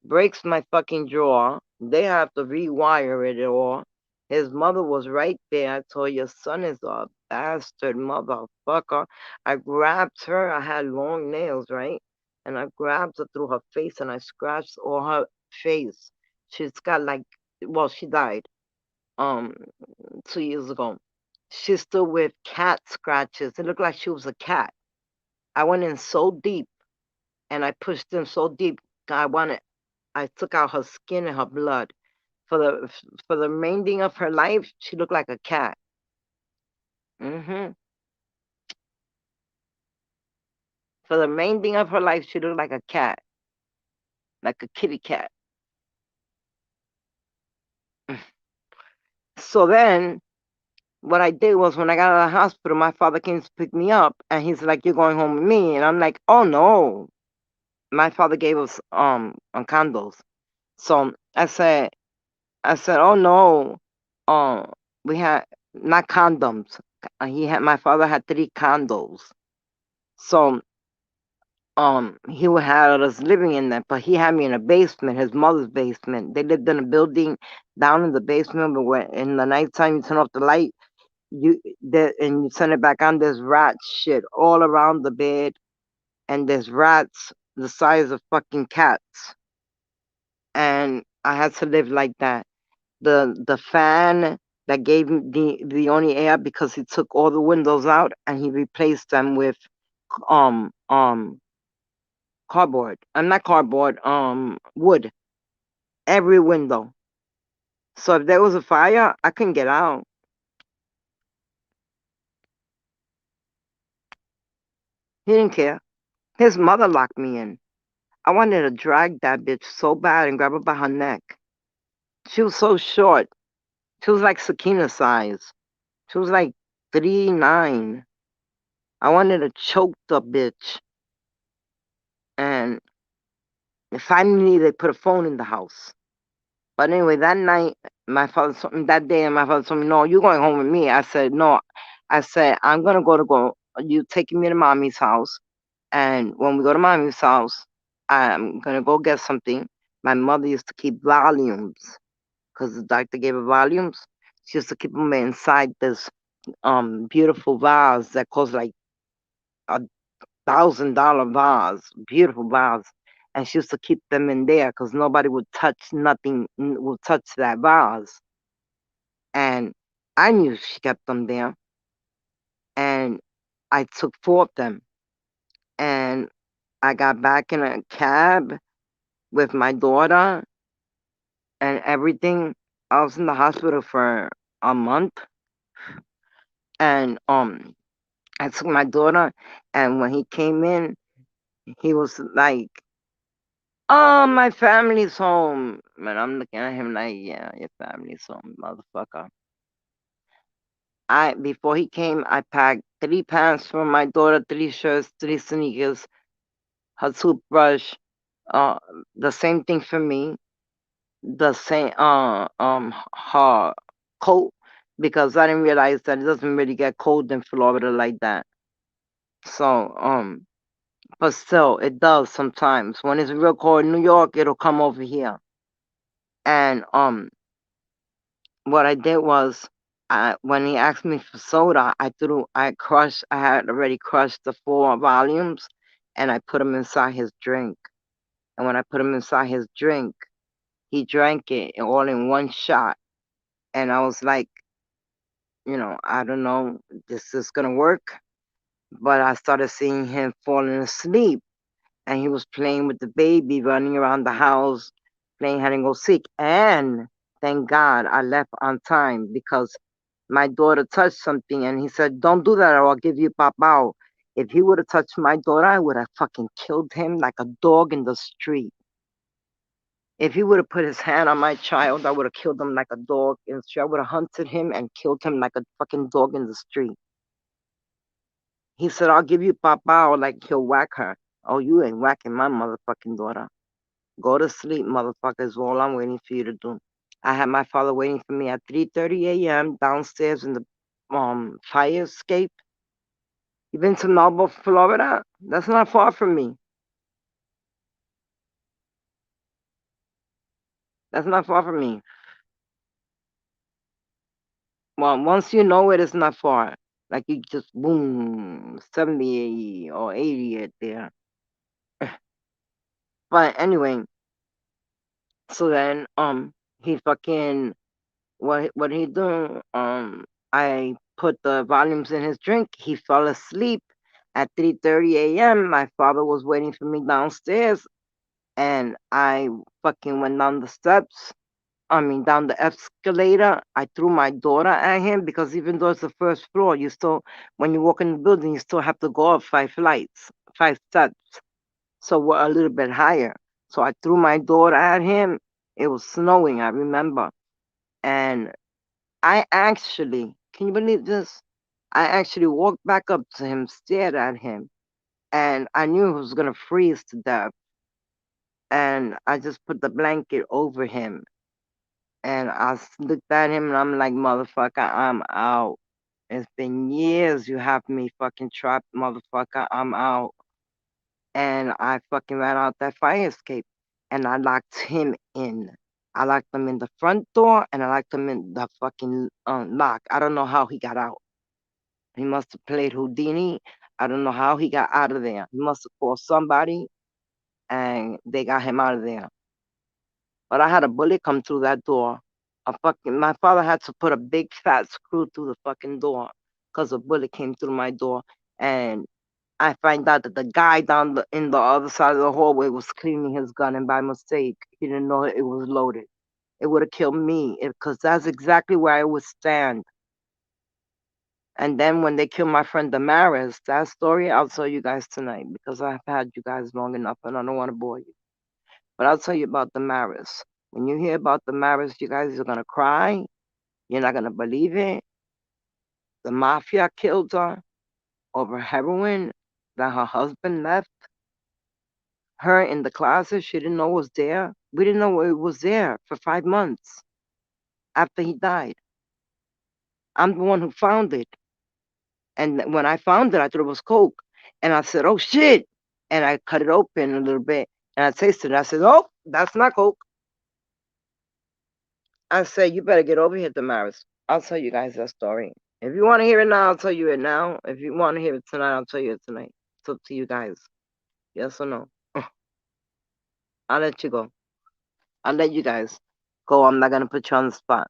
breaks my fucking jaw. They have to rewire it all. His mother was right there. I told your son is a bastard motherfucker. I grabbed her. I had long nails, right? And I grabbed her through her face and I scratched all her face. She's got like, well, she died 2 years ago. She's still with cat scratches. It looked like she was a cat. I went in so deep and I pushed in so deep. I took out her skin and her blood. For the remaining of her life, she looked like a cat. hmm For the remaining of her life, she looked like a cat, like a kitty cat. So then, what I did was when I got out of the hospital, my father came to pick me up, and he's like, "You're going home with me," and I'm like, "Oh no." My father gave us condos, so I said, "Oh no." We had not condoms. My father had 3 condos. So he would have us living in that, but he had me in a basement, his mother's basement. They lived in a building down in the basement, but when in the nighttime you turn off the light, and you turn it back on, there's rat shit all around the bed, and there's rats the size of fucking cats. And I had to live like that. The fan that gave me the only air, because he took all the windows out and he replaced them with um um cardboard. I'm not cardboard, wood. Every window. So if there was a fire, I couldn't get out. He didn't care. His mother locked me in. I wanted to drag that bitch so bad and grab her by her neck. She was so short. She was like Sakina size. She was like 3'9". I wanted to choke the bitch. And finally they put a phone in the house. But anyway, that night, that day, my father told me, "No, you're going home with me." I said, "No." I said, "I'm gonna go. You taking me to mommy's house, and when we go to mommy's house, I'm gonna go get something. My mother used to keep volumes because the doctor gave her volumes. She used to keep them inside this beautiful vase that cost like $1,000 vase, beautiful vase. And she used to keep them in there because nobody would touch nothing, would touch that vase. And I knew she kept them there. And I took four of them. And I got back in a cab with my daughter and everything. I was in the hospital for a month. And I took my daughter, and when he came in, he was like, "Oh, my family's home." And I'm looking at him like, "Yeah, your family's home, motherfucker." I Before he came, I packed 3 pants for my daughter, 3 shirts, 3 sneakers, her toothbrush, uh, the same thing for me, the same her coat, because I didn't realize that it doesn't really get cold in Florida like that. So but still, it does sometimes. When it's real cold in New York, it'll come over here. And what I did was, when he asked me for soda, I had already crushed the 4 volumes, and I put them inside his drink. And when I put them inside his drink, he drank it all in one shot. And I was like, I don't know, this is gonna work. But I started seeing him falling asleep, and he was playing with the baby, running around the house, playing hide and go seek. And thank God I left on time because my daughter touched something, and he said, "Don't do that, or I'll give you papao." If he would have touched my daughter, I would have fucking killed him like a dog in the street. If he would have put his hand on my child, I would have killed him like a dog in the street. I would have hunted him and killed him like a fucking dog in the street. He said, "I'll give you papao," like he'll whack her. Oh, you ain't whacking my motherfucking daughter. Go to sleep, motherfucker, is all I'm waiting for you to do. I had my father waiting for me at 3:30 a.m. downstairs in the fire escape. You been to Melbourne, Florida? That's not far from me. That's not far from me. Well, once you know it, it's not far. Like you just boom, 70 or 80 it there. But anyway, so then he fucking what he do? I put the volumes in his drink. He fell asleep at 3:30 a.m. My father was waiting for me downstairs, and I fucking went down the steps. I mean, down the escalator. I threw my daughter at him because even though it's the first floor, you still, when you walk in the building, you still have to go up 5 flights, 5 steps. So we're a little bit higher. So I threw my daughter at him. It was snowing, I remember. And I actually, can you believe this? I actually walked back up to him, stared at him, and I knew he was gonna freeze to death. And I just put the blanket over him, and looked at him, and I'm like, "Motherfucker, I'm out. It's been years you have me fucking trapped, motherfucker. I'm out." And I fucking ran out that fire escape, and I locked him in. I locked him in the front door, and I locked him in the fucking lock. I don't know how he got out. He must have played Houdini. I don't know how he got out of there. He must have called somebody, and they got him out of there. But I had a bullet come through that door. My father had to put a big fat screw through the fucking door because a bullet came through my door. And I find out that the guy in the other side of the hallway was cleaning his gun, and by mistake, he didn't know it was loaded. It would have killed me because that's exactly where I would stand. And then when they killed my friend Damaris, that story I'll tell you guys tonight because I've had you guys long enough and I don't want to bore you. But I'll tell you about Damaris. When you hear about Damaris, you guys are gonna cry. You're not gonna believe it. The mafia killed her over heroin that her husband left her in the closet. She didn't know it was there. We didn't know it was there for 5 months after he died. I'm the one who found it. And when I found it, I thought it was coke. And I said, "Oh shit." And I cut it open a little bit. And I tasted it. I said, "Oh, that's not Coke." I said, "You better get over here, Damaris. I'll tell you guys that story. If you want to hear it now, I'll tell you it now. If you want to hear it tonight, I'll tell you it tonight. It's up to you guys. Yes or no? I'll let you go. I'll let you guys go. I'm not gonna put you on the spot.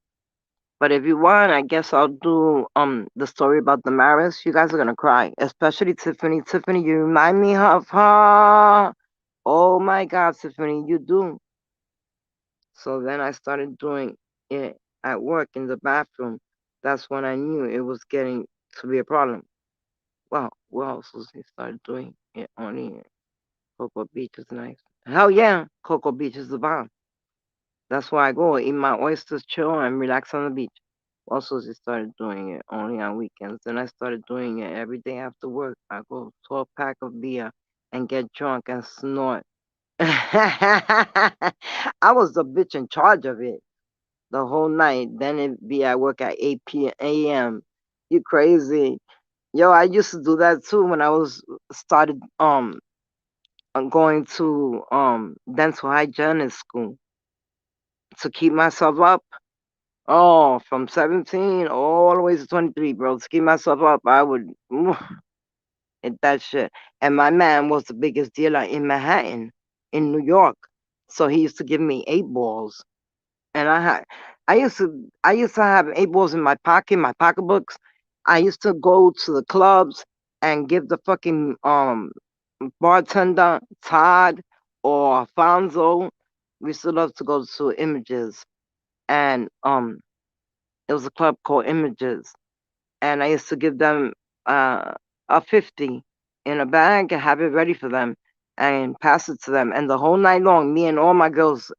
But if you want, I guess I'll do the story about Damaris. You guys are gonna cry, especially Tiffany. Tiffany, you remind me of her. Oh my God, Tiffany, you do. So then I started doing it at work in the bathroom. That's when I knew it was getting to be a problem. Well, what else was he started doing it on here? Cocoa Beach is nice. Hell yeah, Cocoa Beach is the bomb. That's why I go eat my oysters, chill, and relax on the beach. Also, he started doing it only on weekends. Then I started doing it every day after work. I go 12 pack of beer and get drunk and snort. I was the bitch in charge of it the whole night. Then it be at work at 8 p.m. You crazy. Yo, I used to do that too when I was started going to dental hygienist school to keep myself up. Oh, from 17 all the way to 23, bro. To keep myself up, I would hit that shit. And my man was the biggest dealer in Manhattan, in New York. So he used to give me 8 balls. And I used to have 8 balls in my pocket, my pocketbooks. I used to go to the clubs and give the fucking bartender Todd or Alfonso. We used to love to go to Images, and it was a club called Images, and I used to give them uh, a 50 in a bag and have it ready for them and pass it to them. And the whole night long, me and all my girls,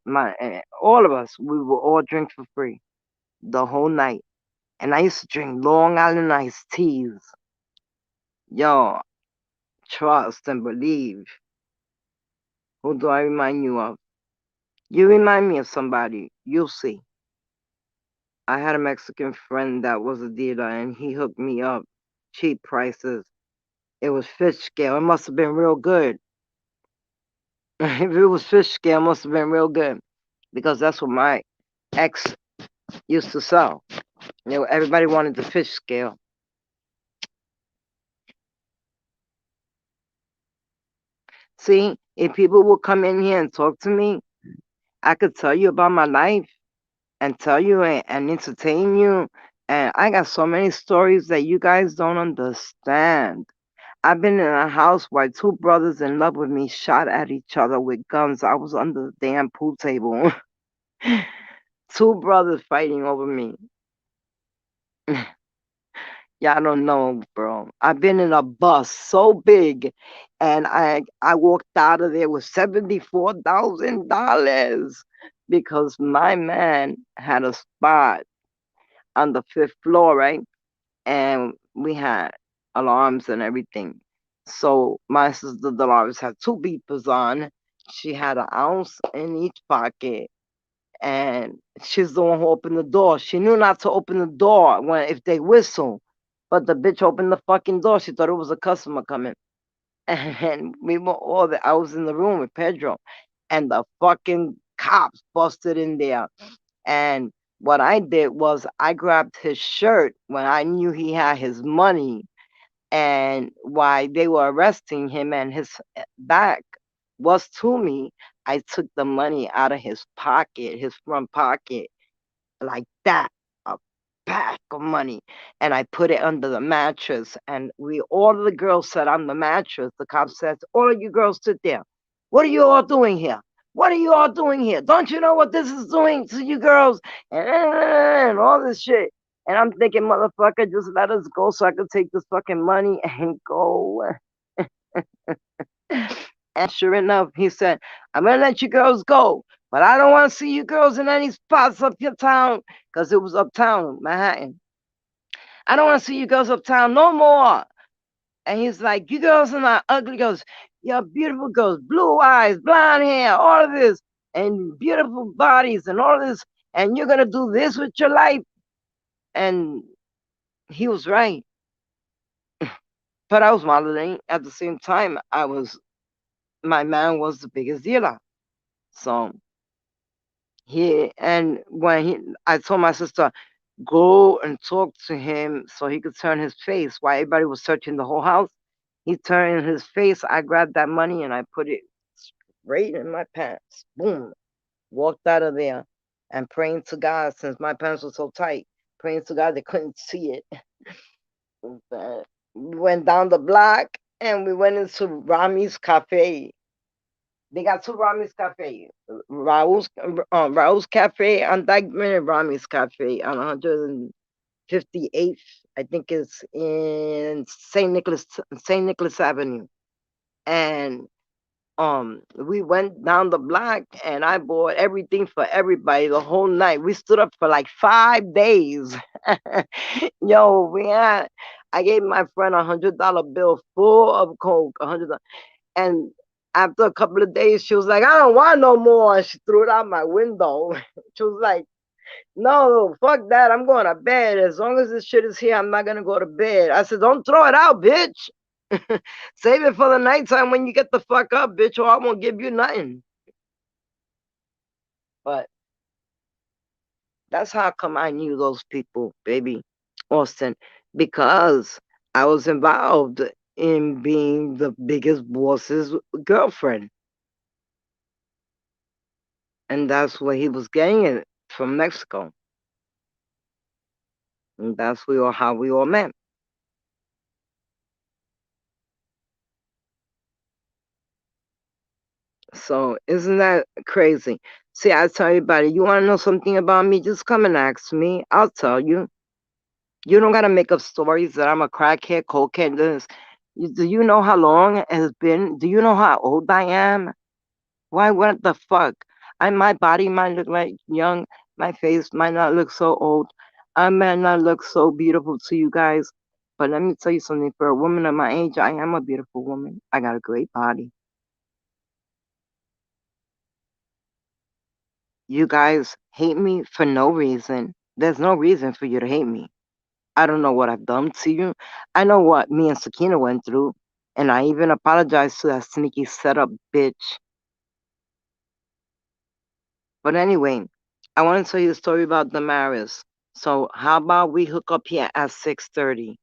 all of us, we would all drink for free the whole night. And I used to drink Long Island iced teas. Yo, trust and believe. Who do I remind you of? You remind me of somebody. You'll see. I had a Mexican friend that was a dealer and he hooked me up. Cheap prices. It was fish scale. It must have been real good. If it was fish scale, it must have been real good. Because that's what my ex used to sell. Everybody wanted the fish scale. See, if people would come in here and talk to me, I could tell you about my life and tell you and entertain you. And I got so many stories that you guys don't understand. I've been in a house where 2 brothers in love with me shot at each other with guns. I was under the damn pool table. 2 brothers fighting over me. Y'all don't know, bro. I've been in a bus so big, and I walked out of there with $74,000 because my man had a spot on the 5th floor, right? And we had alarms and everything. So my sister Dolores had 2 beepers on. She had an ounce in each pocket, and she's the one who opened the door. She knew not to open the door when if they whistle, but the bitch opened the fucking door. She thought it was a customer coming, and we were all there. I was in the room with Pedro, and the fucking cops busted in there. And what I did was I grabbed his shirt when I knew he had his money, and while they were arresting him and his back was to me, I took the money out of his pocket, his front pocket, like that, a pack of money, and I put it under the mattress. And all of the girls sat on the mattress. The cop says, "All of you girls sit there. What are you all doing here? What are you all doing here? Don't you know what this is doing to you girls?" And all this shit. And I'm thinking, motherfucker, just let us go so I can take this fucking money and go. And sure enough, he said, "I'm going to let you girls go, but I don't want to see you girls in any spots up your town," because it was uptown, Manhattan. "I don't want to see you girls uptown no more." And he's like, "You girls are not ugly girls. You're beautiful girls, blue eyes, blonde hair, all of this, and beautiful bodies and all of this. And you're going to do this with your life." And he was right. But I was modeling. At the same time, my man was the biggest dealer. So I told my sister, go and talk to him so he could turn his face. While everybody was searching the whole house, he turned his face. I grabbed that money and I put it straight in my pants. Boom. Walked out of there and praying to God since my pants were so tight. Praying to God they couldn't see it. We went down the block and we went into Rami's Cafe. They got two Rami's Cafe. Raul's Cafe on Dykeman and Rami's Cafe on 158th. I think it's in St. Nicholas Avenue. And we went down the block and I bought everything for everybody the whole night. We stood up for like 5 days. Yo, I gave my friend $100 bill full of coke, $100. And after a couple of days, she was like, I don't want no more. And she threw it out my window. She was like, no, fuck that. I'm going to bed. As long as this shit is here, I'm not going to go to bed. I said, don't throw it out, bitch. Save it for the nighttime when you get the fuck up, bitch, or I won't give you nothing. But that's how come I knew those people, baby, Austin, because I was involved in being the biggest boss's girlfriend. And that's where he was getting it from Mexico. And that's how we all met. So isn't that crazy? See, I tell everybody, you want to know something about me? Just come and ask me. I'll tell you. You don't gotta make up stories that I'm a crackhead, cokehead. Do you know how long it has been? Do you know how old I am? Why? What the fuck? My body might look like young. My face might not look so old. I might not look so beautiful to you guys. But let me tell you something. For a woman of my age, I am a beautiful woman. I got a great body. You guys hate me for no reason. There's no reason for you to hate me. I don't know what I've done to you. I know what me and Sakina went through. And I even apologized to that sneaky setup bitch. But anyway, I want to tell you a story about Damaris. So how about we hook up here at 6:30?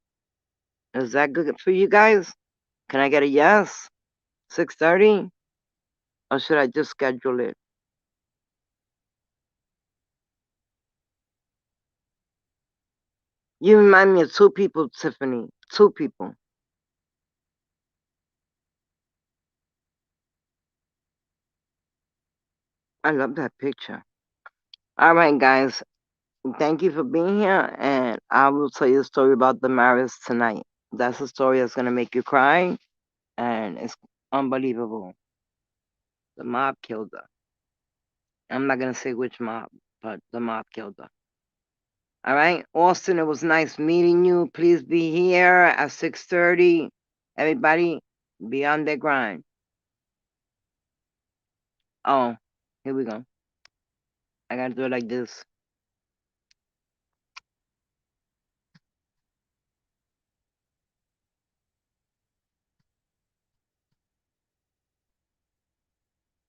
Is that good for you guys? Can I get a yes? 6:30? Or should I just schedule it? You remind me of two people, Tiffany. Two people. I love that picture. All right, guys. Thank you for being here, and I will tell you a story about Damaris tonight. That's a story that's gonna make you cry, and it's unbelievable. The mob killed her. I'm not gonna say which mob, but the mob killed her. All right, Austin, it was nice meeting you. Please be here at 6:30. Everybody, be on their grind. Oh, here we go. I gotta do it like this.